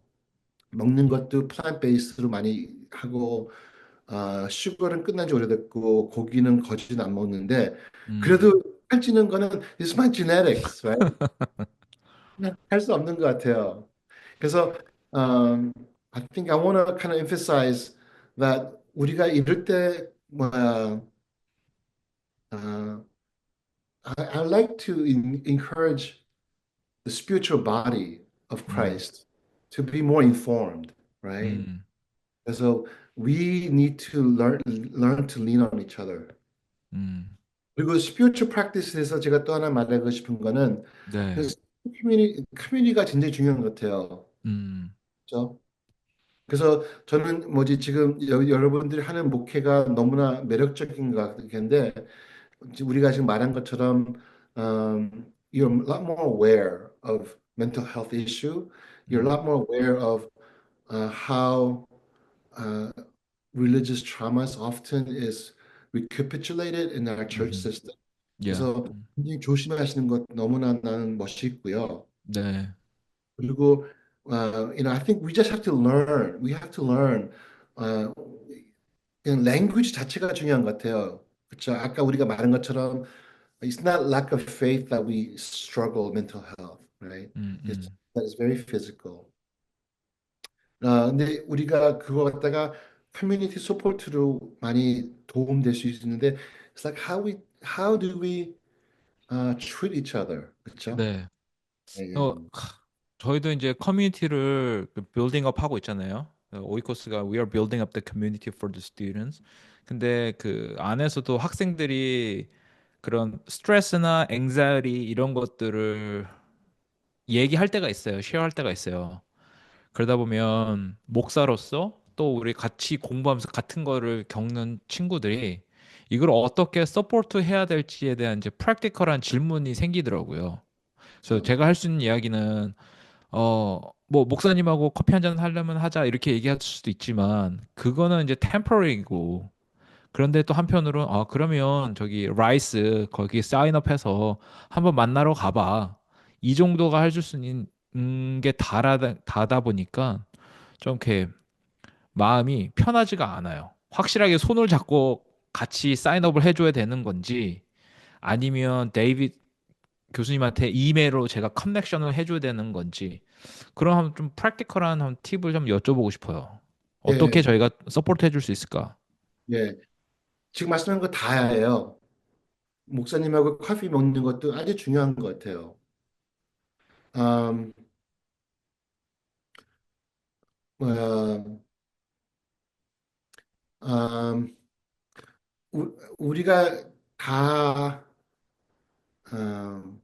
먹는 것도 플랜트 베이스로 많이 하고 슈거는 끝난 지 오래됐고 고기는 거진 안 먹는데 음. 그래도 살찌는 거는 it's my genetics, right? 할 수 없는 것 같아요. 그래서 I think I want to kind of emphasize that 우리가 이럴 때 뭐야 uh, I like to encourage the spiritual body of 음, Christ to be more informed, right? 음, So we need to learn to lean on each other. 음, 그리고 spiritual practice에서 제가 또 하나 말하고 싶은 거는 네, 그 커뮤니가 굉장히 중요한 것 같아요. 음, 그렇죠? 그래서 저는 뭐지 지금 여러분들이 하는 목회가 너무나 매력적인 것 같은데 우리가 지금 말한 것처럼 you're a lot more aware of mental health issue. You're a 음, lot more aware of how uh, religious traumas often is recapitulated in our church 음, system. 예, 그래서 굉장히 조심하시는 것 너무나 나는 멋있고요. 네, 그리고 I think we just have to learn. We have to learn. 어, 그냥 language 자체가 중요한 것 같아요. 그렇죠? 아까 우리가 말한 것처럼 it's not lack of faith that we struggle mental health, right? 음, It's 음, that is very physical. 근데 우리가 그거 갖다가 커뮤니티 서포트로 많이 도움될 수 있는데 it's like how do we treat each other, 그렇죠? 네. 예, 저희도 이제 커뮤니티를 빌딩업 하고 있잖아요. 오이코스가 We are building up the community for the students. 근데 그 안에서도 학생들이 그런 스트레스나 앵자이티 이런 것들을 얘기할 때가 있어요. 쉐어할 때가 있어요. 그러다 보면 목사로서 또 우리 같이 공부하면서 같은 거를 겪는 친구들이 이걸 어떻게 서포트 해야 될지에 대한 이제 프랙티컬한 질문이 생기더라고요. 그래서 그렇죠. 제가 할 수 있는 이야기는 뭐 목사님하고 커피 한 잔 하려면 하자 이렇게 얘기할 수도 있지만 그거는 이제 템퍼리고 그런데 또 한편으로는 그러면 저기 라이스 거기 사인업해서 한번 만나러 가봐. 이 정도가 해줄 수 있는 게 다다 보니까 좀 이렇게 마음이 편하지가 않아요. 확실하게 손을 잡고 같이 사인업을 해줘야 되는 건지 아니면 데이빗 교수님한테 이메일로 제가 커넥션을 해줘야 되는 건지 그럼 좀 프랙티컬한 팁을 좀 여쭤보고 싶어요. 어떻게 예, 저희가 서포트 해줄 수 있을까? 예. 지금 말씀하신 거 다예요. 목사님하고 커피 먹는 것도 아주 중요한 것 같아요. 음, 어, 음, 우리가 다 음,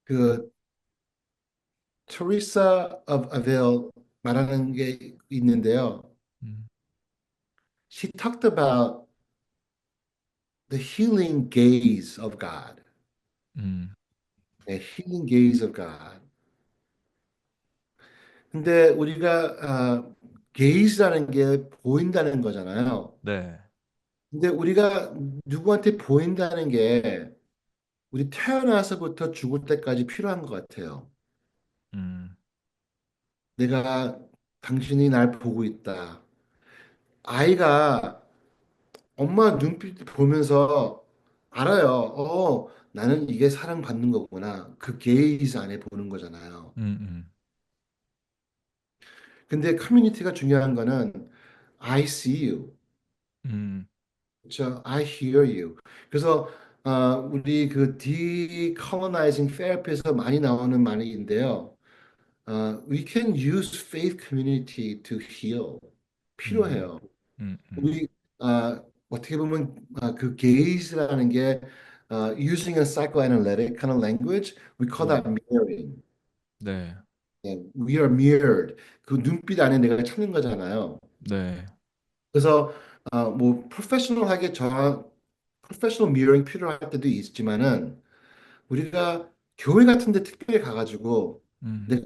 그 Teresa of Avil 말하는 게 있는데요. 음, She talked about the healing gaze of God. 음, The healing gaze of God. 근데 우리가 gaze라는 게 보인다는 거잖아요. 네. 근데 우리가 누구한테 보인다는 게 우리 태어나서부터 죽을 때까지 필요한 것 같아요. 음, 내가 당신이 날 보고 있다. 아이가 엄마 눈빛 보면서 알아요. 나는 이게 사랑받는 거구나. 그 게이즈 안에 보는 거잖아요. 음, 근데 커뮤니티가 중요한 거는 I see you. 음, 그렇죠? I hear you. 그래서 우리 그 decolonizing therapy에서 많이 나오는 말인데요. We can use faith community to heal. 음, 필요해요. 음. 우리 어떻게 보면 그 gaze라는 게 using a psychoanalytic kind of language, we call 네, that mirroring. 네, 예, we are mirrored. 그 눈빛 안에 내가 찾는 거잖아요. 네, 그래서 뭐 프로페셔널하게 프로페셔널 미러링 필요할 때도 있지만은 우리가 교회 같은 데 특별히 가가지고 음, 내가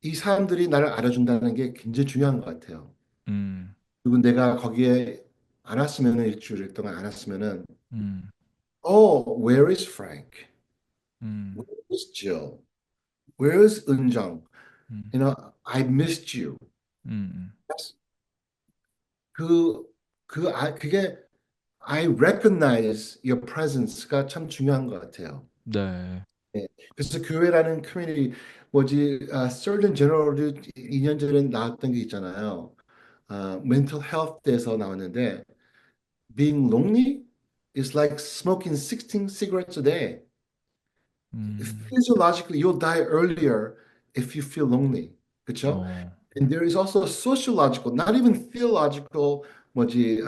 이 사람들이 나를 알아준다는 게 굉장히 중요한 것 같아요. 음, 그리고 내가 거기에 안 왔으면은 일주일 동안 안 왔으면은 음, Where is Frank? 음, Where is Jill? Where is 은정? 음, I missed you. 음, 그, 그게 I recognize your presence가 참 중요한 것 같아요. 네, 네. 그래서 교회라는 커뮤니티 뭐지 Surgeon General도 2년 전에 나왔던 게 있잖아요. mental health에서 나왔는데 being lonely is like smoking 16 cigarettes a day. 음, Physiologically, you'll die earlier if you feel lonely. 그렇죠? 어, And there is also sociological, not even theological 뭐지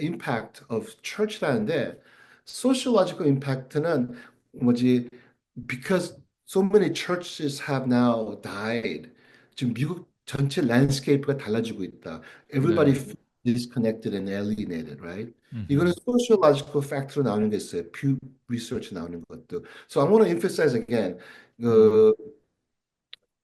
impact of church라는데 sociological impact는 뭐지 because so many churches have now died. 지금 미국 전체 랜드스케이프가 달라지고 있다. Everybody 네. feels disconnected and alienated, right? 이거는 음, sociological fact로 나오는 게 있어요. Pew Research 나오는 것도. So I want to emphasize again, 음, 그,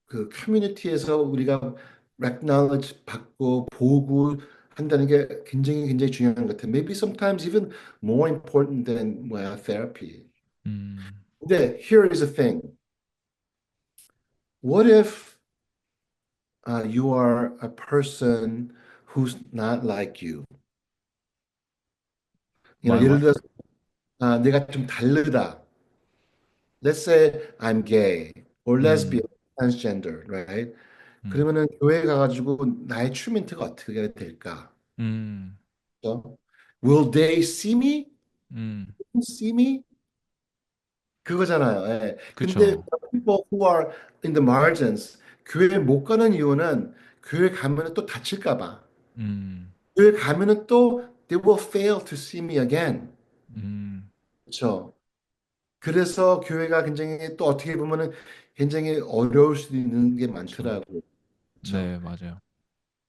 그 커뮤니티에서 우리가 acknowledge 받고 보고 한다는 게 굉장히 중요한 것 같아요. Maybe sometimes even more important than 뭐야, therapy. 음, 근데 here is the thing. What if you are a person who's not like you? 예를 뭐요? 들어서 내가 좀 다르다. Let's say I'm gay or lesbian, 음, transgender, right? 음, 그러면은 교회 가가지고 나의 트리트먼트가 어떻게 될까? 음, 그죠? Will they see me? 음, See me? 그거잖아요. 예. 근데 그쵸. people who are in the margins, 교회 못 가는 이유는 교회 가면은 또 다칠까 봐. 음, 교회 가면은 또 they will fail to see me again. 음, 그렇죠? 그래서 교회가 굉장히 또 어떻게 보면은 굉장히 어려울 수도 있는 게 그쵸. 많더라고요. 그렇죠? 네, 맞아요.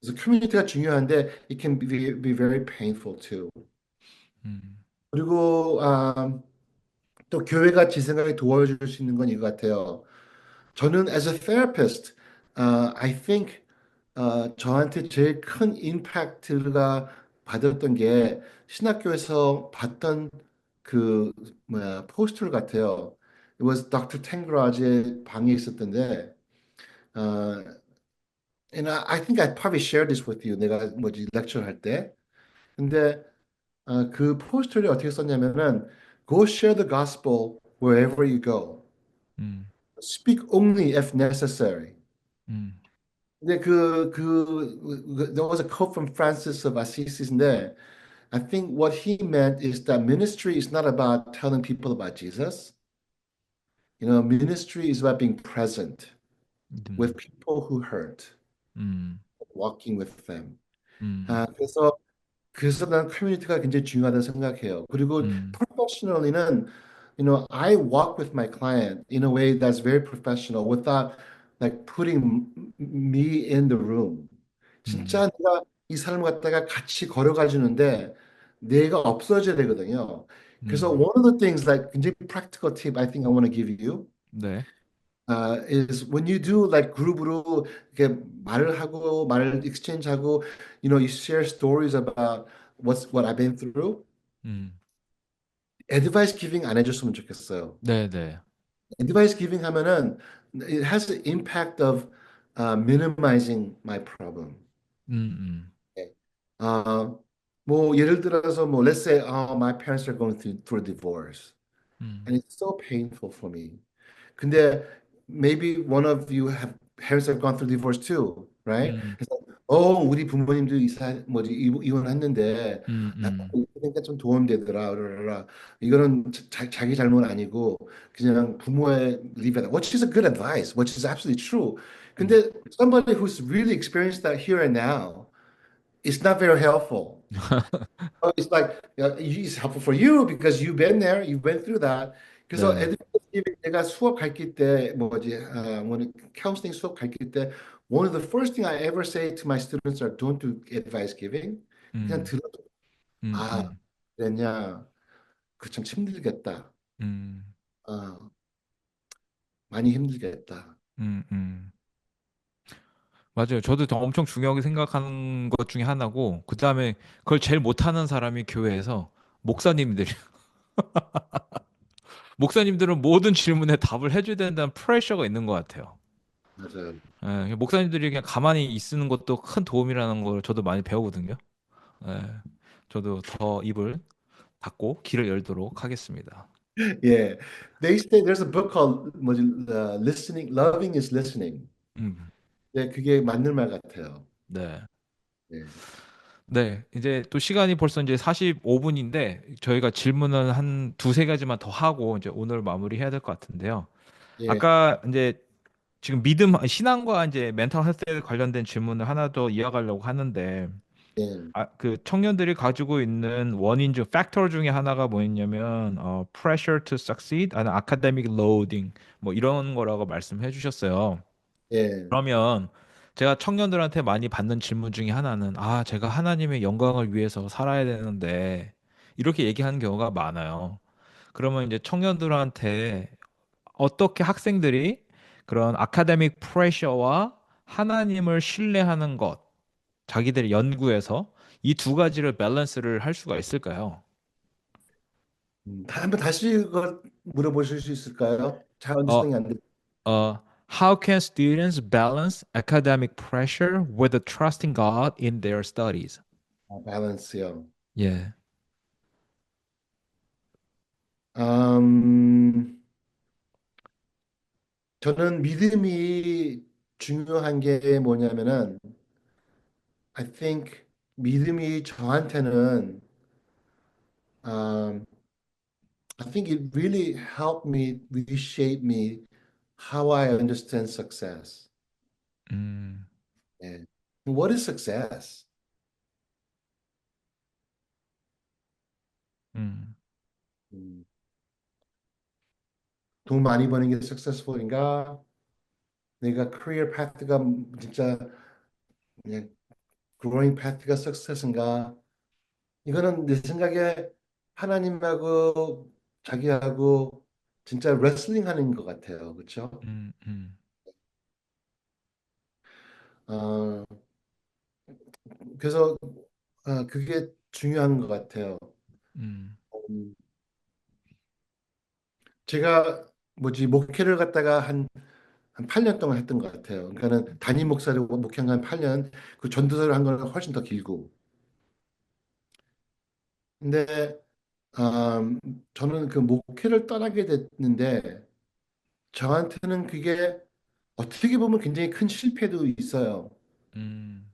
그래서 커뮤니티가 중요한데 it can be very painful too. 음, 그리고 또 교회가 제 생각에 도와줄 수 있는 건 이거 같아요. 저는 as a therapist, I think 저한테 제일 큰 임팩트가 받았던 게 신학교에서 봤던 그 뭐야 포스터 같아요. It was Dr. 탱그라지의 방에 있었던데, uh, and I think I probably shared this with you. 내가 뭐지 렉처 할 때. 근데 그 포스터를 어떻게 썼냐면은 Go share the gospel wherever you go. 음, Speak only if necessary. 음, 근데 there was a quote from Francis of Assisi인데 I think what he meant is that ministry is not about telling people about Jesus. Ministry is about being present with 음, people who hurt, 음, walking with them. 음, 그래서 난 커뮤니티가 굉장히 중요하다고 생각해요. 그리고 음, professionally는, I walk with my client in a way that's very professional without like putting me in the room. 음, 진짜 내가 이 사람 갖다가 같이 걸어가 주는데 내가 없어져야 되거든요. 그래서 음, one of the things like 굉장히 practical tip I think I want to give you 네, is when you do like 그룹으로 이렇게 말을 하고 말을 exchange하고 you share stories about what I've been through. 음, advice giving 안 해줬으면 좋겠어요. 네, 네, advice giving 하면은 it has the impact of minimizing my problem. 음, 네. 아, 뭐 예를 들어서 뭐 let's say my parents are going through a divorce 음, and it's so painful for me. 근데 maybe one of you have parents have gone through divorce too, right? 음, 그래서 우리 부모님도 이혼했는데 음, 그러니까 좀 도움되더라. 라라라. 이거는 자기 잘못 아니고 그냥 부모의 leave it, which is a good advice, which is absolutely true. 음, 근데 somebody who's really experienced that here and now, it's not very helpful. It's like it's helpful for you because you've been there, you've been through that. 그래서 네, 애들 내가 수업 가르칠 때 뭐지 카운슬링 수업 가르칠 때 one of the first thing I ever say to my students are don't do advice giving. 그냥 음, 들어. 음, 아, 그랬냐? 그 참 힘들겠다. 음, 아, 많이 힘들겠다. 맞아요. 저도 더 엄청 중요하게 생각하는 것 중에 하나고, 그 다음에 그걸 제일 못하는 사람이 교회에서 목사님들이, 목사님들은 모든 질문에 답을 해줘야 된다는 프레셔가 있는 것 같아요. 맞아요. 예, 목사님들이 그냥 가만히 있는 것도 큰 도움이라는 걸 저도 많이 배우거든요. 예, 저도 더 입을 닫고 귀를 열도록 하겠습니다. Yeah. They say there's a book called 뭐지 Listening, Loving is Listening. 음, 네, 그게 맞는 말 같아요. 네. 예, 네, 이제 또 시간이 벌써 이제 45분인데 저희가 질문은 한 두세 가지만 더 하고 이제 오늘 마무리해야 될 것 같은데요. 예, 아까 이제 지금 믿음, 신앙과 이제 멘탈 헬스에 관련된 질문을 하나 더 이어가려고 하는데 예, 그 청년들이 가지고 있는 원인 중 팩터 중에 하나가 뭐였냐면 pressure to succeed, 아니 academic loading 뭐 이런 거라고 말씀해 주셨어요. 예. 그러면 제가 청년들한테 많이 받는 질문 중에 하나는 제가 하나님의 영광을 위해서 살아야 되는데 이렇게 얘기하는 경우가 많아요. 그러면 이제 청년들한테 어떻게 학생들이 그런 아카데믹 프레셔와 하나님을 신뢰하는 것, 자기들의 연구에서 이 두 가지를 밸런스를 할 수가 있을까요? 한번 다시 그걸 물어보실 수 있을까요? 잘 어, 언더스탠딩 안 돼. how can students balance academic pressure with the trusting God in their studies? 아, 밸런스요. 예. 음, 저는 믿음이 중요한 게 뭐냐면은, I think 믿음이 저한테는, um, I think it really helped me reshape me how I understand success. 음, 예. What is success? 음, 음, 돈 많이 버는 게 successful인가? 내가 career path가 진짜 그냥 growing path가 success인가? 이거는 내 생각에 하나님하고 자기하고 진짜 레슬링 하는 것 같아요. 그렇죠? 음, 음, 어, 그래서 그게 중요한 것 같아요. 음, 음, 제가 뭐지 목회를 갖다가 한 8년 동안 했던 것 같아요. 그러니까는 담임 목사를 목회한 건 8년, 그 전도사를 한 거는 훨씬 더 길고. 근데 음, 저는 그 목회를 떠나게 됐는데 저한테는 그게 어떻게 보면 굉장히 큰 실패도 있어요. 음,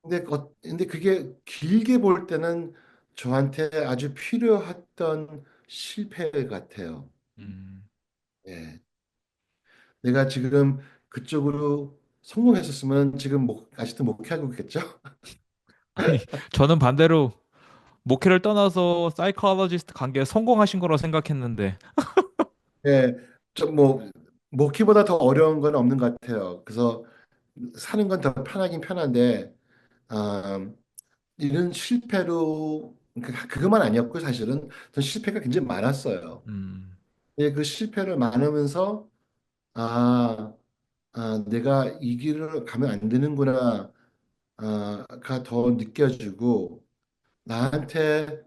근데 그게 길게 볼 때는 저한테 아주 필요했던 실패 같아요. 음. 예. 내가 지금 그쪽으로 성공했었으면 지금 아직도 목회하고 있겠죠? 아니, 저는 반대로 목회를 떠나서 사이코로지스트 관계에 성공하신 거로 생각했는데, 예. 좀뭐 목회보다 더 어려운 건 없는 것 같아요. 그래서 사는 건 더 편하긴 편한데 아, 이런 실패로 그것만 아니었고 사실은 전 실패가 굉장히 많았어요. 음, 예, 그 실패를 많으면서 아, 내가 이 길을 가면 안 되는구나 가 더 느껴지고 나한테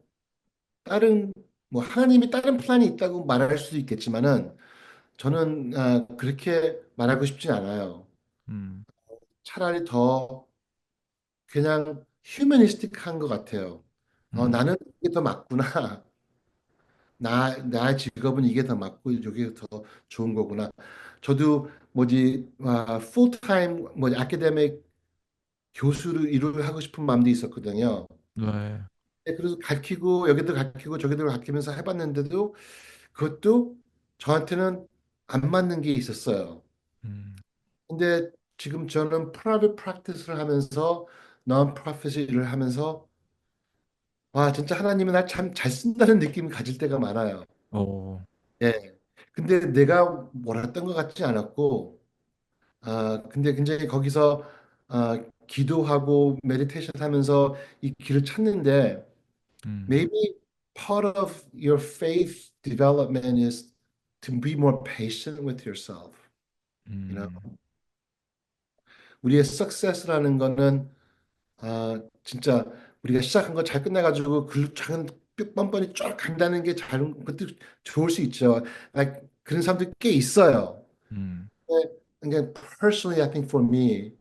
다른 뭐 하나님이 다른 플랜이 있다고 말할 수도 있겠지만은 저는 그렇게 말하고 싶진 않아요. 음, 차라리 더 그냥 휴머니스틱한 것 같아요. 음, 나는 이게 더 맞구나. 나의 직업은 이게 더 맞고 이게 더 좋은 거구나. 저도 뭐지 풀타임 뭐지 아카데믹 교수를 일을 하고 싶은 마음도 있었거든요. 네, 그래서 가르치고 여기도 가르치고 저기도 가르치면서 해봤는데도 그것도 저한테는 안 맞는 게 있었어요. 음, 근데 지금 저는 프라이빗 프랙티스를 하면서 non-profit 일을 하면서 와 진짜 하나님은 날 참 잘 쓴다는 느낌이 가질 때가 많아요. 어, 예. 근데 내가 몰랐던 것 같지 않았고 근데 굉장히 거기서 기도하고 메디테이션 하면서 이 길을 찾는데 음, maybe part of your faith development is to be more patient with yourself. You know? 음, 우리의 success라는 거는 진짜 우리가 시작한 거 잘 끝내가지고 그 작은 뻔뻔히 쫙 간다는 게 잘, 그것도 좋을 수 있죠. 그런 사람들 꽤 있어요. 음, Again, personally, I think for me,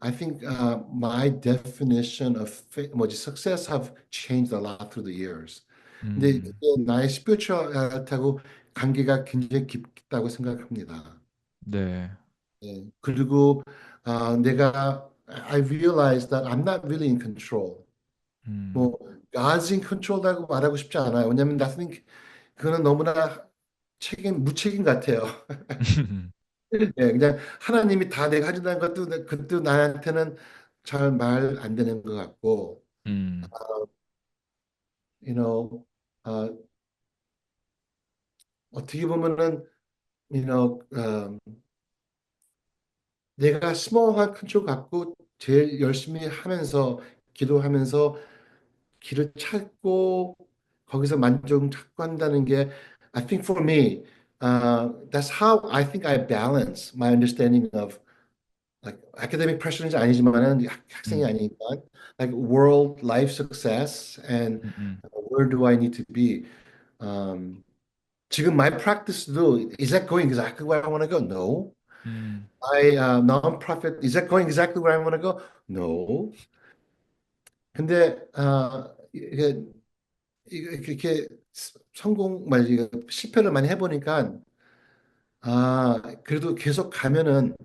I think my definition of 뭐지 success have changed a lot through the years. 근데 이게 음, 나의 spiritual하고 관계가 굉장히 깊다고 생각합니다. 네, 예. 그리고 내가 I realized that I'm not really in control. 음. 뭐 God's in control라고 말하고 싶지 않아요. 왜냐하면 I think 그거는 너무나 무책임 같아요. 예, 그냥 하나님이 다 내가 해준다는 그것도 나한테는 잘 말 안 되는 것 같고, 음. you know, 어, 어떻게 보면은, you know, 내가 스몰한 컨트롤 갖고 제일 열심히 하면서 기도하면서 길을 찾고 거기서 만족 찾고 한다는 게 I think for me, that's how I think I balance my understanding of like academic pressure는 아니지만은 학생이 음. 아니니까 like world life success and 음. where do I need to be? Um, 지금 my practice도 is that going exactly where I want to go? No. 음. My nonprofit is that going exactly where I want to go? No. 근데 이렇게 성공 말이 실패를 많이 해보니까 그래도 계속 가면은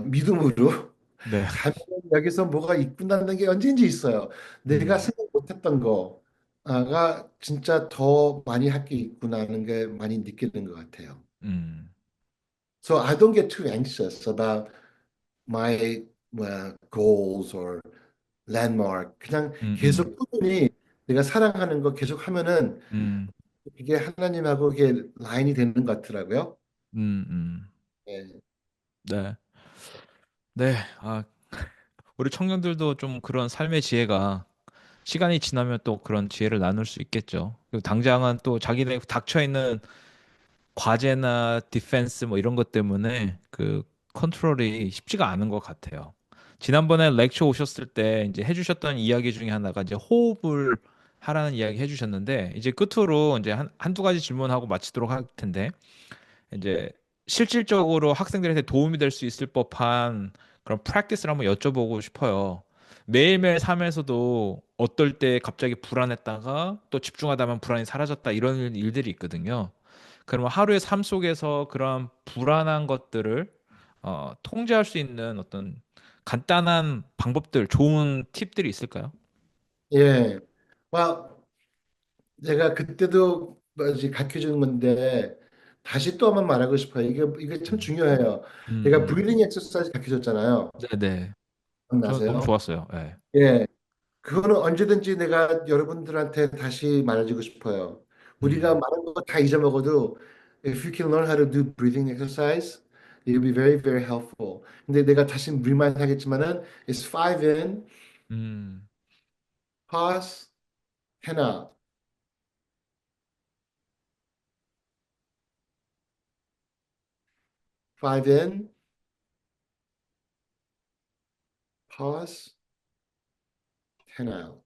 믿음으로 네. 가면 여기서 뭐가 있구나는 게 언제인지 있어요. 내가 음. 생각 못했던 거가 진짜 더 많이 할 게 있구나 하는 게 많이 느끼는 것 같아요. 음. So I don't get too anxious about my goals or landmark. 그냥 음. 계속 꾸준히 내가 사랑하는 거 계속 하면은 음. 이게 하나님하고 이게 라인이 되는 것 같더라고요. 음. 예. 네. 네. 아, 우리 청년들도 좀 그런 삶의 지혜가 시간이 지나면 또 그런 지혜를 나눌 수 있겠죠. 그리고 당장은 또 자기네 닥쳐 있는 과제나 디펜스 뭐 이런 것 때문에 그 컨트롤이 쉽지가 않은 것 같아요. 지난번에 렉처 오셨을 때 이제 해주셨던 이야기 중에 하나가 이제 호흡을 하라는 이야기 해주셨는데 이제 끝으로 이제 한두 가지 질문하고 마치도록 할 텐데 이제 실질적으로 학생들한테 도움이 될 수 있을 법한 그런 프랙티스를 한번 여쭤보고 싶어요. 매일매일 삶에서도 어떨 때 갑자기 불안했다가 또 집중하다만 불안이 사라졌다 이런 일들이 있거든요. 그러면 하루의 삶 속에서 그런 불안한 것들을 통제할 수 있는 어떤 간단한 방법들, 좋은 팁들이 있을까요? 예. 막 제가 그때도 뭐지 가르쳐 주는 건데 다시 또 한번 말하고 싶어요. 이게 참 음. 중요해요. 제가 음. 브리딩 엑서사이즈 가르쳐 줬잖아요. 네네. 저 너무 기억나세요? 좋았어요. 네. 예. 그거는 언제든지 내가 여러분들한테 다시 말해주고 싶어요. 우리가 음. 많은 거 다 잊어먹어도 if you can learn how to do breathing exercise, it'll be very, very helpful. 근데 내가 다시 remind 하겠지만은 it's five in, 음. pause, hand out. Five in, pause, hand out.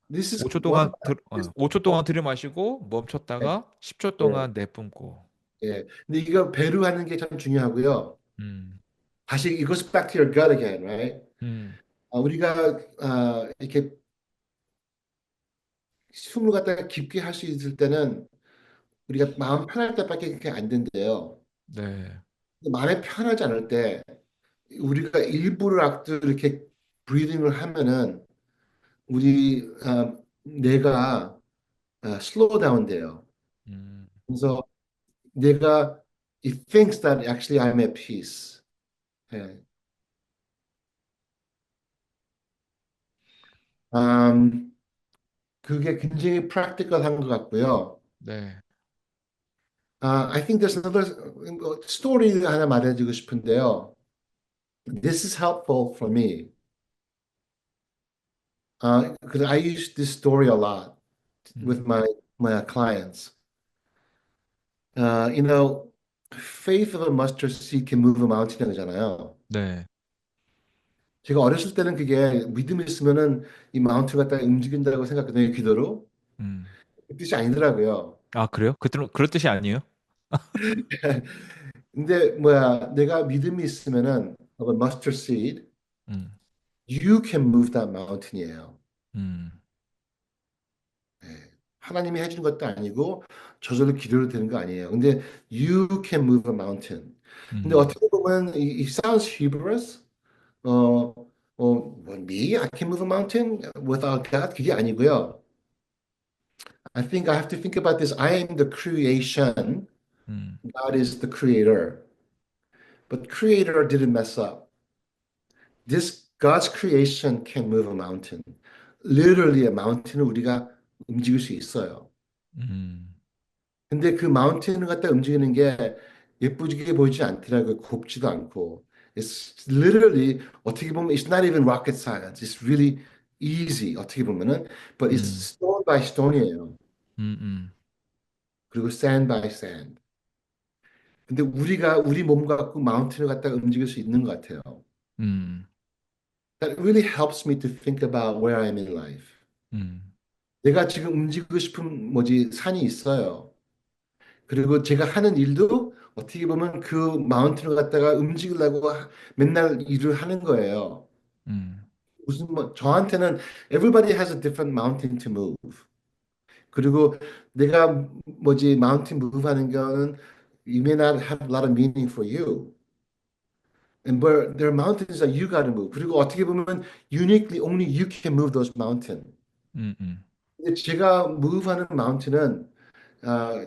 This is 5초 one of 동안 my 5초 동안 들이마시고 멈췄다가 10초 예, 동안 내뿜고. 예. 근데 이거 배려하는 게 참 중요하고요. 음. 다시 it goes back to your gut again, right? 음. 우리가 이렇게 숨을 갖다가 깊게 할 수 있을 때는 우리가 마음 편할 때밖에 그게 안 된대요. 네. 근데 마음이 편하지 않을 때 우리가 일부러 악도 이렇게 브리딩을 하면은 우리 뇌가 슬로우 다운 돼요. 음. 그래서 내가 it thinks that actually I'm at peace. 예. 음, 그게 굉장히 practical한 것 같고요. 네. I think there's another story 하나 말해주고 싶은데요. This is helpful for me. Because I use this story a lot with 음. my clients. You know, faith of a mustard seed can move a mountain 이잖아요. 네. 제가 어렸을 때는 그게 믿음이 있으면은 이 마운틴 갖다 움직인다고 생각했거든요, 기도로. 음. 그 뜻이 아니더라고요. 아, 그래요? 그런 뜻이 아니에요? 근데 내가 믿음이 있으면은 of a mustard seed, 음. you can move that mountain이에요. 음. 예. 하나님이 해주는 것도 아니고 저절로 기도로 되는 거 아니에요. 근데 you can move a mountain. 근데 음, 어떻게 보면 it sounds hubris. 어, what, me? I can move a mountain without God? 그게 아니고요. I think I have to think about this. I am the creation. 음, God is the creator. But creator didn't mess up. This God's creation can move a mountain. Literally a mountain을 우리가 움직일 수 있어요. 음, 근데 그 마운틴을 갖다 움직이는 게 예쁘게 보이지 않더라고요. 곱지도 않고. It's literally 어떻게 보면 it's not even rocket science. It's really easy 어떻게 보면은. But it's 음, stone by stone이에요. 음, 그리고 sand by sand. 근데 우리가 우리 몸 갖고 마운틴을 갖다가 움직일 수 있는 것 같아요. 음, That really helps me to think about where I am in life. 음, 내가 지금 움직이고 싶은 뭐지 산이 있어요. 그리고 제가 하는 일도 어떻게 보면 그 마운틴을 갖다가 움직이려고 맨날 일을 하는 거예요. 음, 무슨 뭐 저한테는 everybody has a different mountain to move. 그리고 내가 뭐지 mountain move 하는 거는 you may not have a lot of meaning for you. And but there are mountains that you gotta move. 그리고 어떻게 보면 uniquely only you can move those mountains. 음, 근데 제가 move 하는 mountain은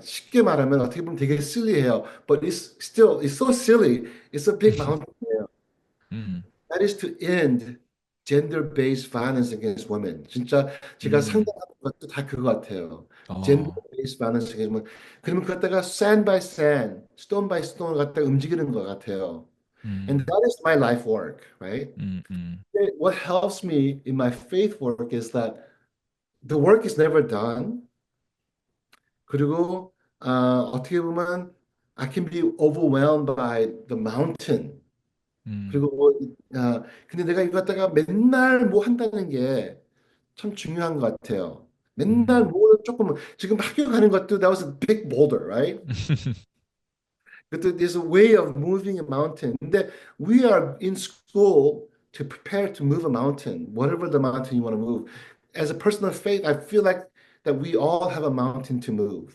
쉽게 말하면 어떻게 보면 되게 silly해요. But it's still it's so silly. It's a big mountain. 음, That is to end gender-based violence against women. 진짜 제가 음, 상담하는 것도 다 그거 같아요. 어, Gender-based violence against women. 그러면 그다가 sand by sand, stone by stone 갖다가 움직이는 것 같아요. And 음, that is my life work, right? 음, 음, What helps me in my faith work is that the work is never done. 그리고 어떻게 보면 I can be overwhelmed by the mountain. 음, 그리고 뭐, 근데 내가 이거 갖다가 맨날 뭐 한다는 게 참 중요한 것 같아요. 맨날 음, 뭐 조금 지금 학교 가는 것도 that was a big boulder, right? 그것도 there's a way of moving a mountain. 근데 we are in school to prepare to move a mountain, whatever the mountain you want to move. As a person of faith, I feel like that we all have a mountain to move.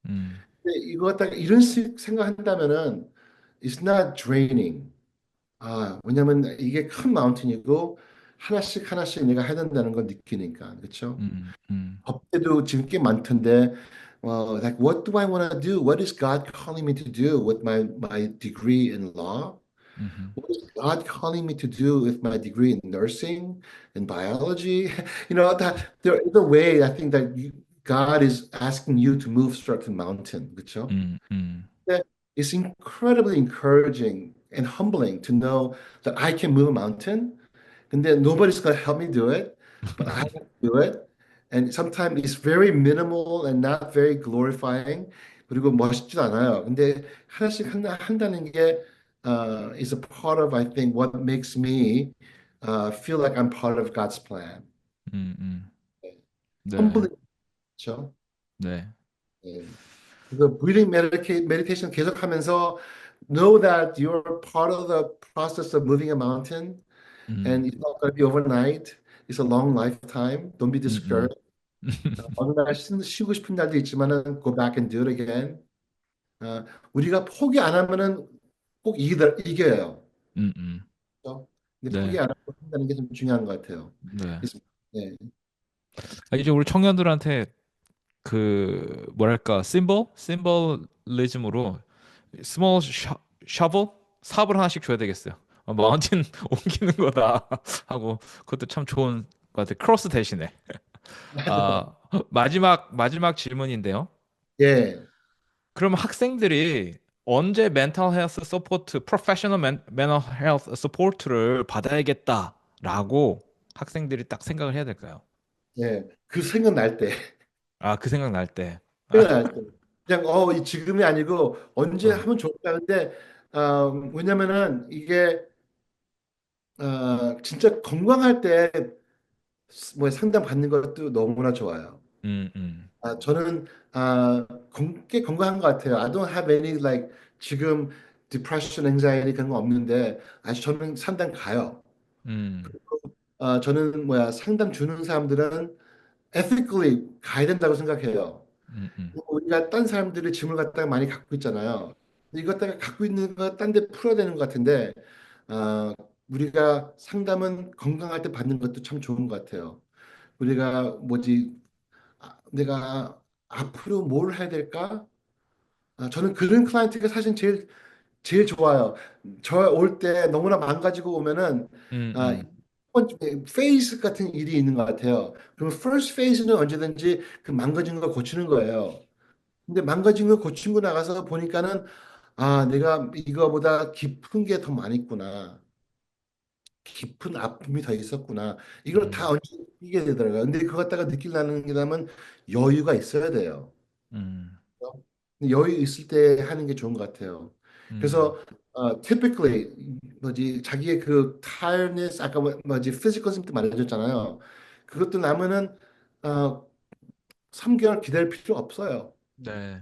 음, 근데 이거 갖다가 이런 식 생각한다면은 it's not draining. 왜냐면 이게 큰 마운틴이고 하나씩 하나씩 내가 해야 된다는 걸 느끼니까. 그렇죠? 음, 법대도 지금 꽤 많던데 like what do I want to do? What is God calling me to do with my degree in law? 음, What is God calling me to do with my degree in nursing and biology? That there is a way I think that God is asking you to move certain mountain. 그렇죠? 음, That it's incredibly encouraging and humbling to know that I can move a mountain, and then nobody's going to help me do it, but I have to do it. And sometimes it's very minimal and not very glorifying. 그리고 멋있지도 않아요. 근데 하나씩 한다는 게 is a part of, I think, what makes me feel like I'm part of God's plan. 네, humbling, 그렇죠? 네, 예. 그래서 breathing meditation 계속하면서 know that you're part of the process of moving a mountain and 음, it's not going to be overnight. It's a long lifetime. Don't be 음, 음, discouraged. 어느 날 쉬고 싶은 날도 있지만은 go back and do it again. 어, 우리가 포기 안 하면은 꼭 이겨요. 음. 그렇죠? 근데 포기 네, 안 하고 한다는 게 좀 중요한 것 같아요. 네. 그래서, 네. 이제 우리 청년들한테 그 뭐랄까 심볼리즘으로 스몰 셔블 삽을 하나씩 줘야 되겠어요. 마운틴 옮기는 거다 하고 그것도 참 좋은 것 같아요. 크로스 대신에. 아, 마지막 질문인데요. 예, 그럼 학생들이 언제 멘탈 헬스 서포트, 프로페셔널 멘탈 헬스 서포트를 받아야겠다라고 학생들이 딱 생각을 해야 될까요? 예. 그 생각날 때. 아, 그 생각 날 때. 아, 생각날 때. 그냥 이 지금이 아니고 언제 어, 하면 좋을까 하는데 왜냐면은 이게 진짜 건강할 때 뭐 상담 받는 것도 너무나 좋아요. 음, 음, 저는 꽤 건강한 것 같아요. I don't have any like 지금 depression, anxiety 그런 거 없는데 아직 저는 상담 가요. 음, 저는 상담 주는 사람들은 ethically 가야 된다고 생각해요. 음, 음, 우리가 딴 사람들의 짐을 갖다가 많이 갖고 있잖아요. 근데 이것 갖다가 갖고 있는 거 딴 데 풀어야 되는 것 같은데, 아, 우리가 상담은 건강할 때 받는 것도 참 좋은 것 같아요. 우리가 뭐지, 내가 앞으로 뭘 해야 될까? 저는 그런 클라이언트가 사실 제일 좋아요. 저 올 때 너무나 망가지고 오면은 음, 아, 음, 페이스 같은 일이 있는 것 같아요. 그럼 first phase는 언제든지 그 망가진 걸 고치는 거예요. 근데 망가진 걸 고치고 나가서 보니까는 내가 이거보다 깊은 게 더 많이 있구나. 깊은 아픔이 더 있었구나. 이걸 다 음, 언제 느끼게 되더라고요. 근데 그거 갖다가 느끼려는 게 면 여유가 있어야 돼요. 음, 여유 있을 때 하는 게 좋은 것 같아요. 음, 그래서 typically 뭐지 자기의 그 tiredness 아까 뭐지 physical symptom 말해줬잖아요. 그것도 나면은 어, 3개월 기다릴 필요 없어요. 네,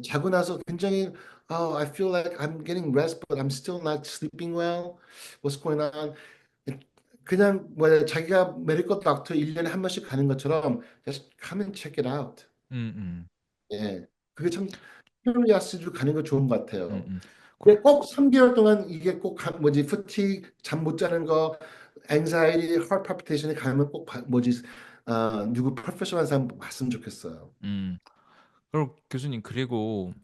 자고 나서 굉장히 I feel like I'm getting rest, but I'm still not sleeping well. What's going on? 그냥 뭐 자기가 메디컬 닥터 1년에 한 번씩 가는 것처럼 just come and check it out. 음. 예. 그게 참 히말라야스로 가는 거 좋은 것 음, 같아요. 음. 그, 근데 꼭 3개월 동안 이게 꼭 뭐지 fatigue 잠 못 자는 거 anxiety, heart palpitation이 가면 꼭 뭐지 누구 프로페셔널한 사람 봤으면 좋겠어요. 음. 그리고 교수님, 그리고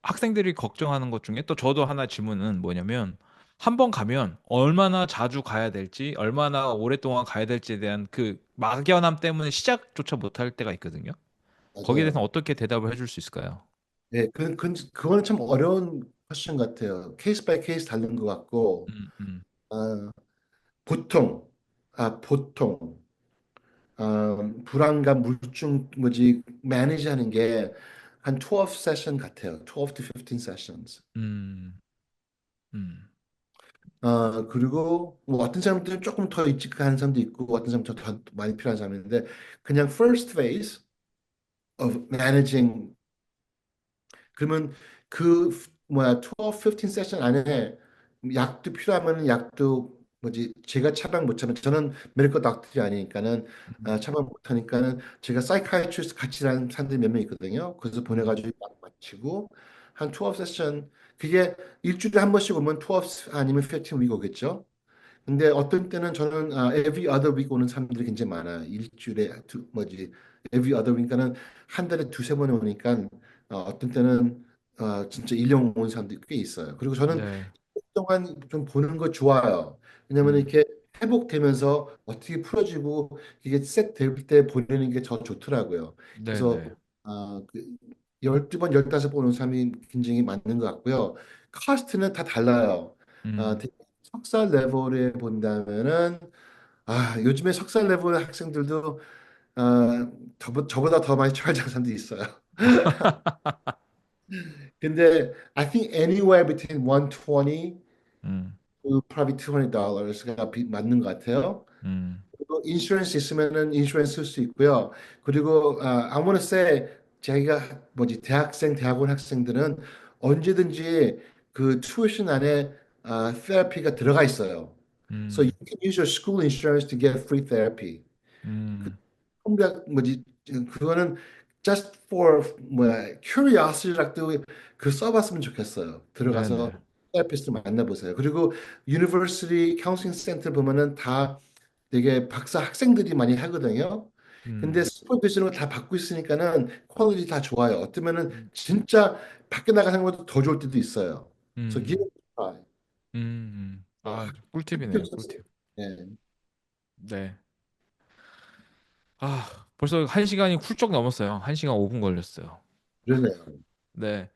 학생들이 걱정하는 것 중에 또 저도 하나 질문은 뭐냐면, 한 번 가면 얼마나 자주 가야 될지, 얼마나 오랫동안 가야 될지에 대한 그 막연함 때문에 시작조차 못할 때가 있거든요. 거기에 대해서 맞아요. 어떻게 대답을 해줄 수 있을까요? 예, 그거는 참 어려운 퀘스천 같아요. 케이스 바이 케이스 다른 것 같고, 음, 음, 아, 보통, 보통, 불안감, 물증, 뭐지, 매니지 하는 게 한 12 세션 같아요. 12 to 15 sessions. 음, 음, 그리고 뭐 어떤 사람들은 조금 더 일찍 가는 사람도 있고, 어떤 사람은 더 많이 필요한 사람인데, 그냥 first phase of managing 그러면 그 뭐야 12, 15 세션 안에 약도 필요하면 약도 뭐지 제가 처방 못 하면 저는 메디컬 닥터이 아니니까는 음, 처방 못 하니까는 제가 사이카이트리스트 같이 일하는 사람들이 몇 명 있거든요. 그래서 음, 보내가지고 약 마치고 한 12 세션 그게 일주일에 한 번씩 오면 12 아니면 15 위고 오겠죠. 근데 어떤 때는 저는 every other week 오는 사람들이 굉장히 많아요. 일주일에 뭐지 every other week니까는 한 달에 두세 번 오니까 어떤 때는 진짜 1년 온 사람들이 꽤 있어요. 그리고 저는 네, 동안 좀 보는 거 좋아요. 왜냐면 음, 이렇게 회복되면서 어떻게 풀어지고 이게 셋 될 때 보내는 게 더 좋더라고요. 네, 그래서 네, 12번, 15번 오는 사람이 굉장히 많은 것 같고요. 카스트는 다 달라요. 음, 석사 레벨에 본다면은 요즘에 석사 레벨 학생들도 저보다 더 많이 charge하는 사람도 있어요. 근데 I think anywhere between 120 음, to probably $200가 맞는 것 같아요. 음, 그리고 인슈런스 있으면은 인슈런스 쓸 수 있고요. 그리고 I want to say 자기가 뭐지 대학원 학생들은 언제든지 그 tuition 안에 therapy가 들어가 있어요. So you 음, can use your school insurance to get free therapy. 그 음, 통백 뭐지 그거는 just for 뭐야 curiosity라도 그 써봤으면 좋겠어요. 네, 네, 들어가서 테라피스트 만나보세요. 그리고 유니버시티 카운슬링 센터 보면은 다 되게 박사 학생들이 많이 하거든요. 근데 음, 슈퍼비전을 다 받고 있으니까는 퀄리티 다 좋아요. 어쩌면은 음, 진짜 밖에 나가 사는 것보다 더 좋을 때도 있어요. 그래서 give 음, it a try. 아, 꿀팁이네요, 합격했어요. 꿀팁. 네, 네. 아, 벌써 1시간이 훌쩍 넘었어요. 1시간 5분 걸렸어요. 그러네요. 네.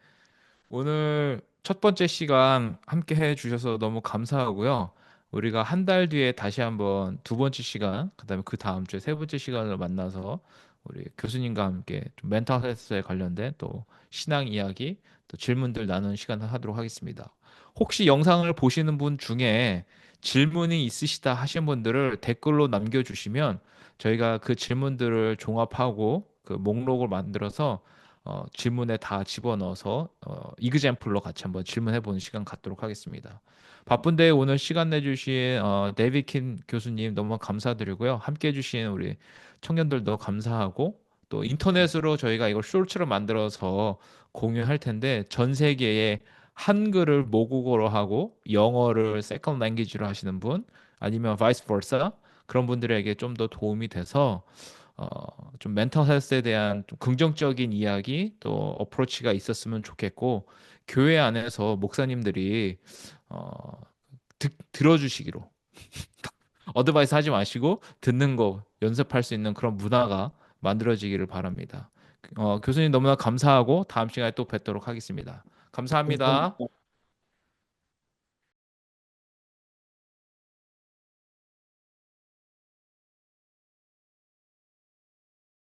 오늘 첫 번째 시간 함께 해 주셔서 너무 감사하고요. 우리가 한 달 뒤에 다시 한번 두 번째 시간, 그다음에 그 다음 주에 세 번째 시간을 만나서 우리 교수님과 함께 좀 멘탈 헬스에 관련된 또 신앙 이야기, 또 질문들 나누는 시간을 하도록 하겠습니다. 혹시 영상을 보시는 분 중에 질문이 있으시다 하신 분들을 댓글로 남겨주시면 저희가 그 질문들을 종합하고 그 목록을 만들어서 질문에 다 집어넣어서 이그젬플로 같이 한번 질문해보는 시간 갖도록 하겠습니다. 바쁜데 오늘 시간 내주신 데이비킨 교수님 너무 감사드리고요. 함께 해주신 우리 청년들도 감사하고 또 인터넷으로 저희가 이걸 쇼츠로 만들어서 공유할 텐데 전 세계에 한글을 모국어로 하고 영어를 세컨 랭귀지로 하시는 분 아니면 vice versa 그런 분들에게 좀 더 도움이 돼서 어, 좀 멘탈 헬스에 대한 좀 긍정적인 이야기 또 어프로치가 있었으면 좋겠고 교회 안에서 목사님들이 어, 들어주시기로 어드바이스 하지 마시고 듣는 거 연습할 수 있는 그런 문화가 만들어지기를 바랍니다. 교수님 너무나 감사하고 다음 시간에 또 뵙도록 하겠습니다. 감사합니다.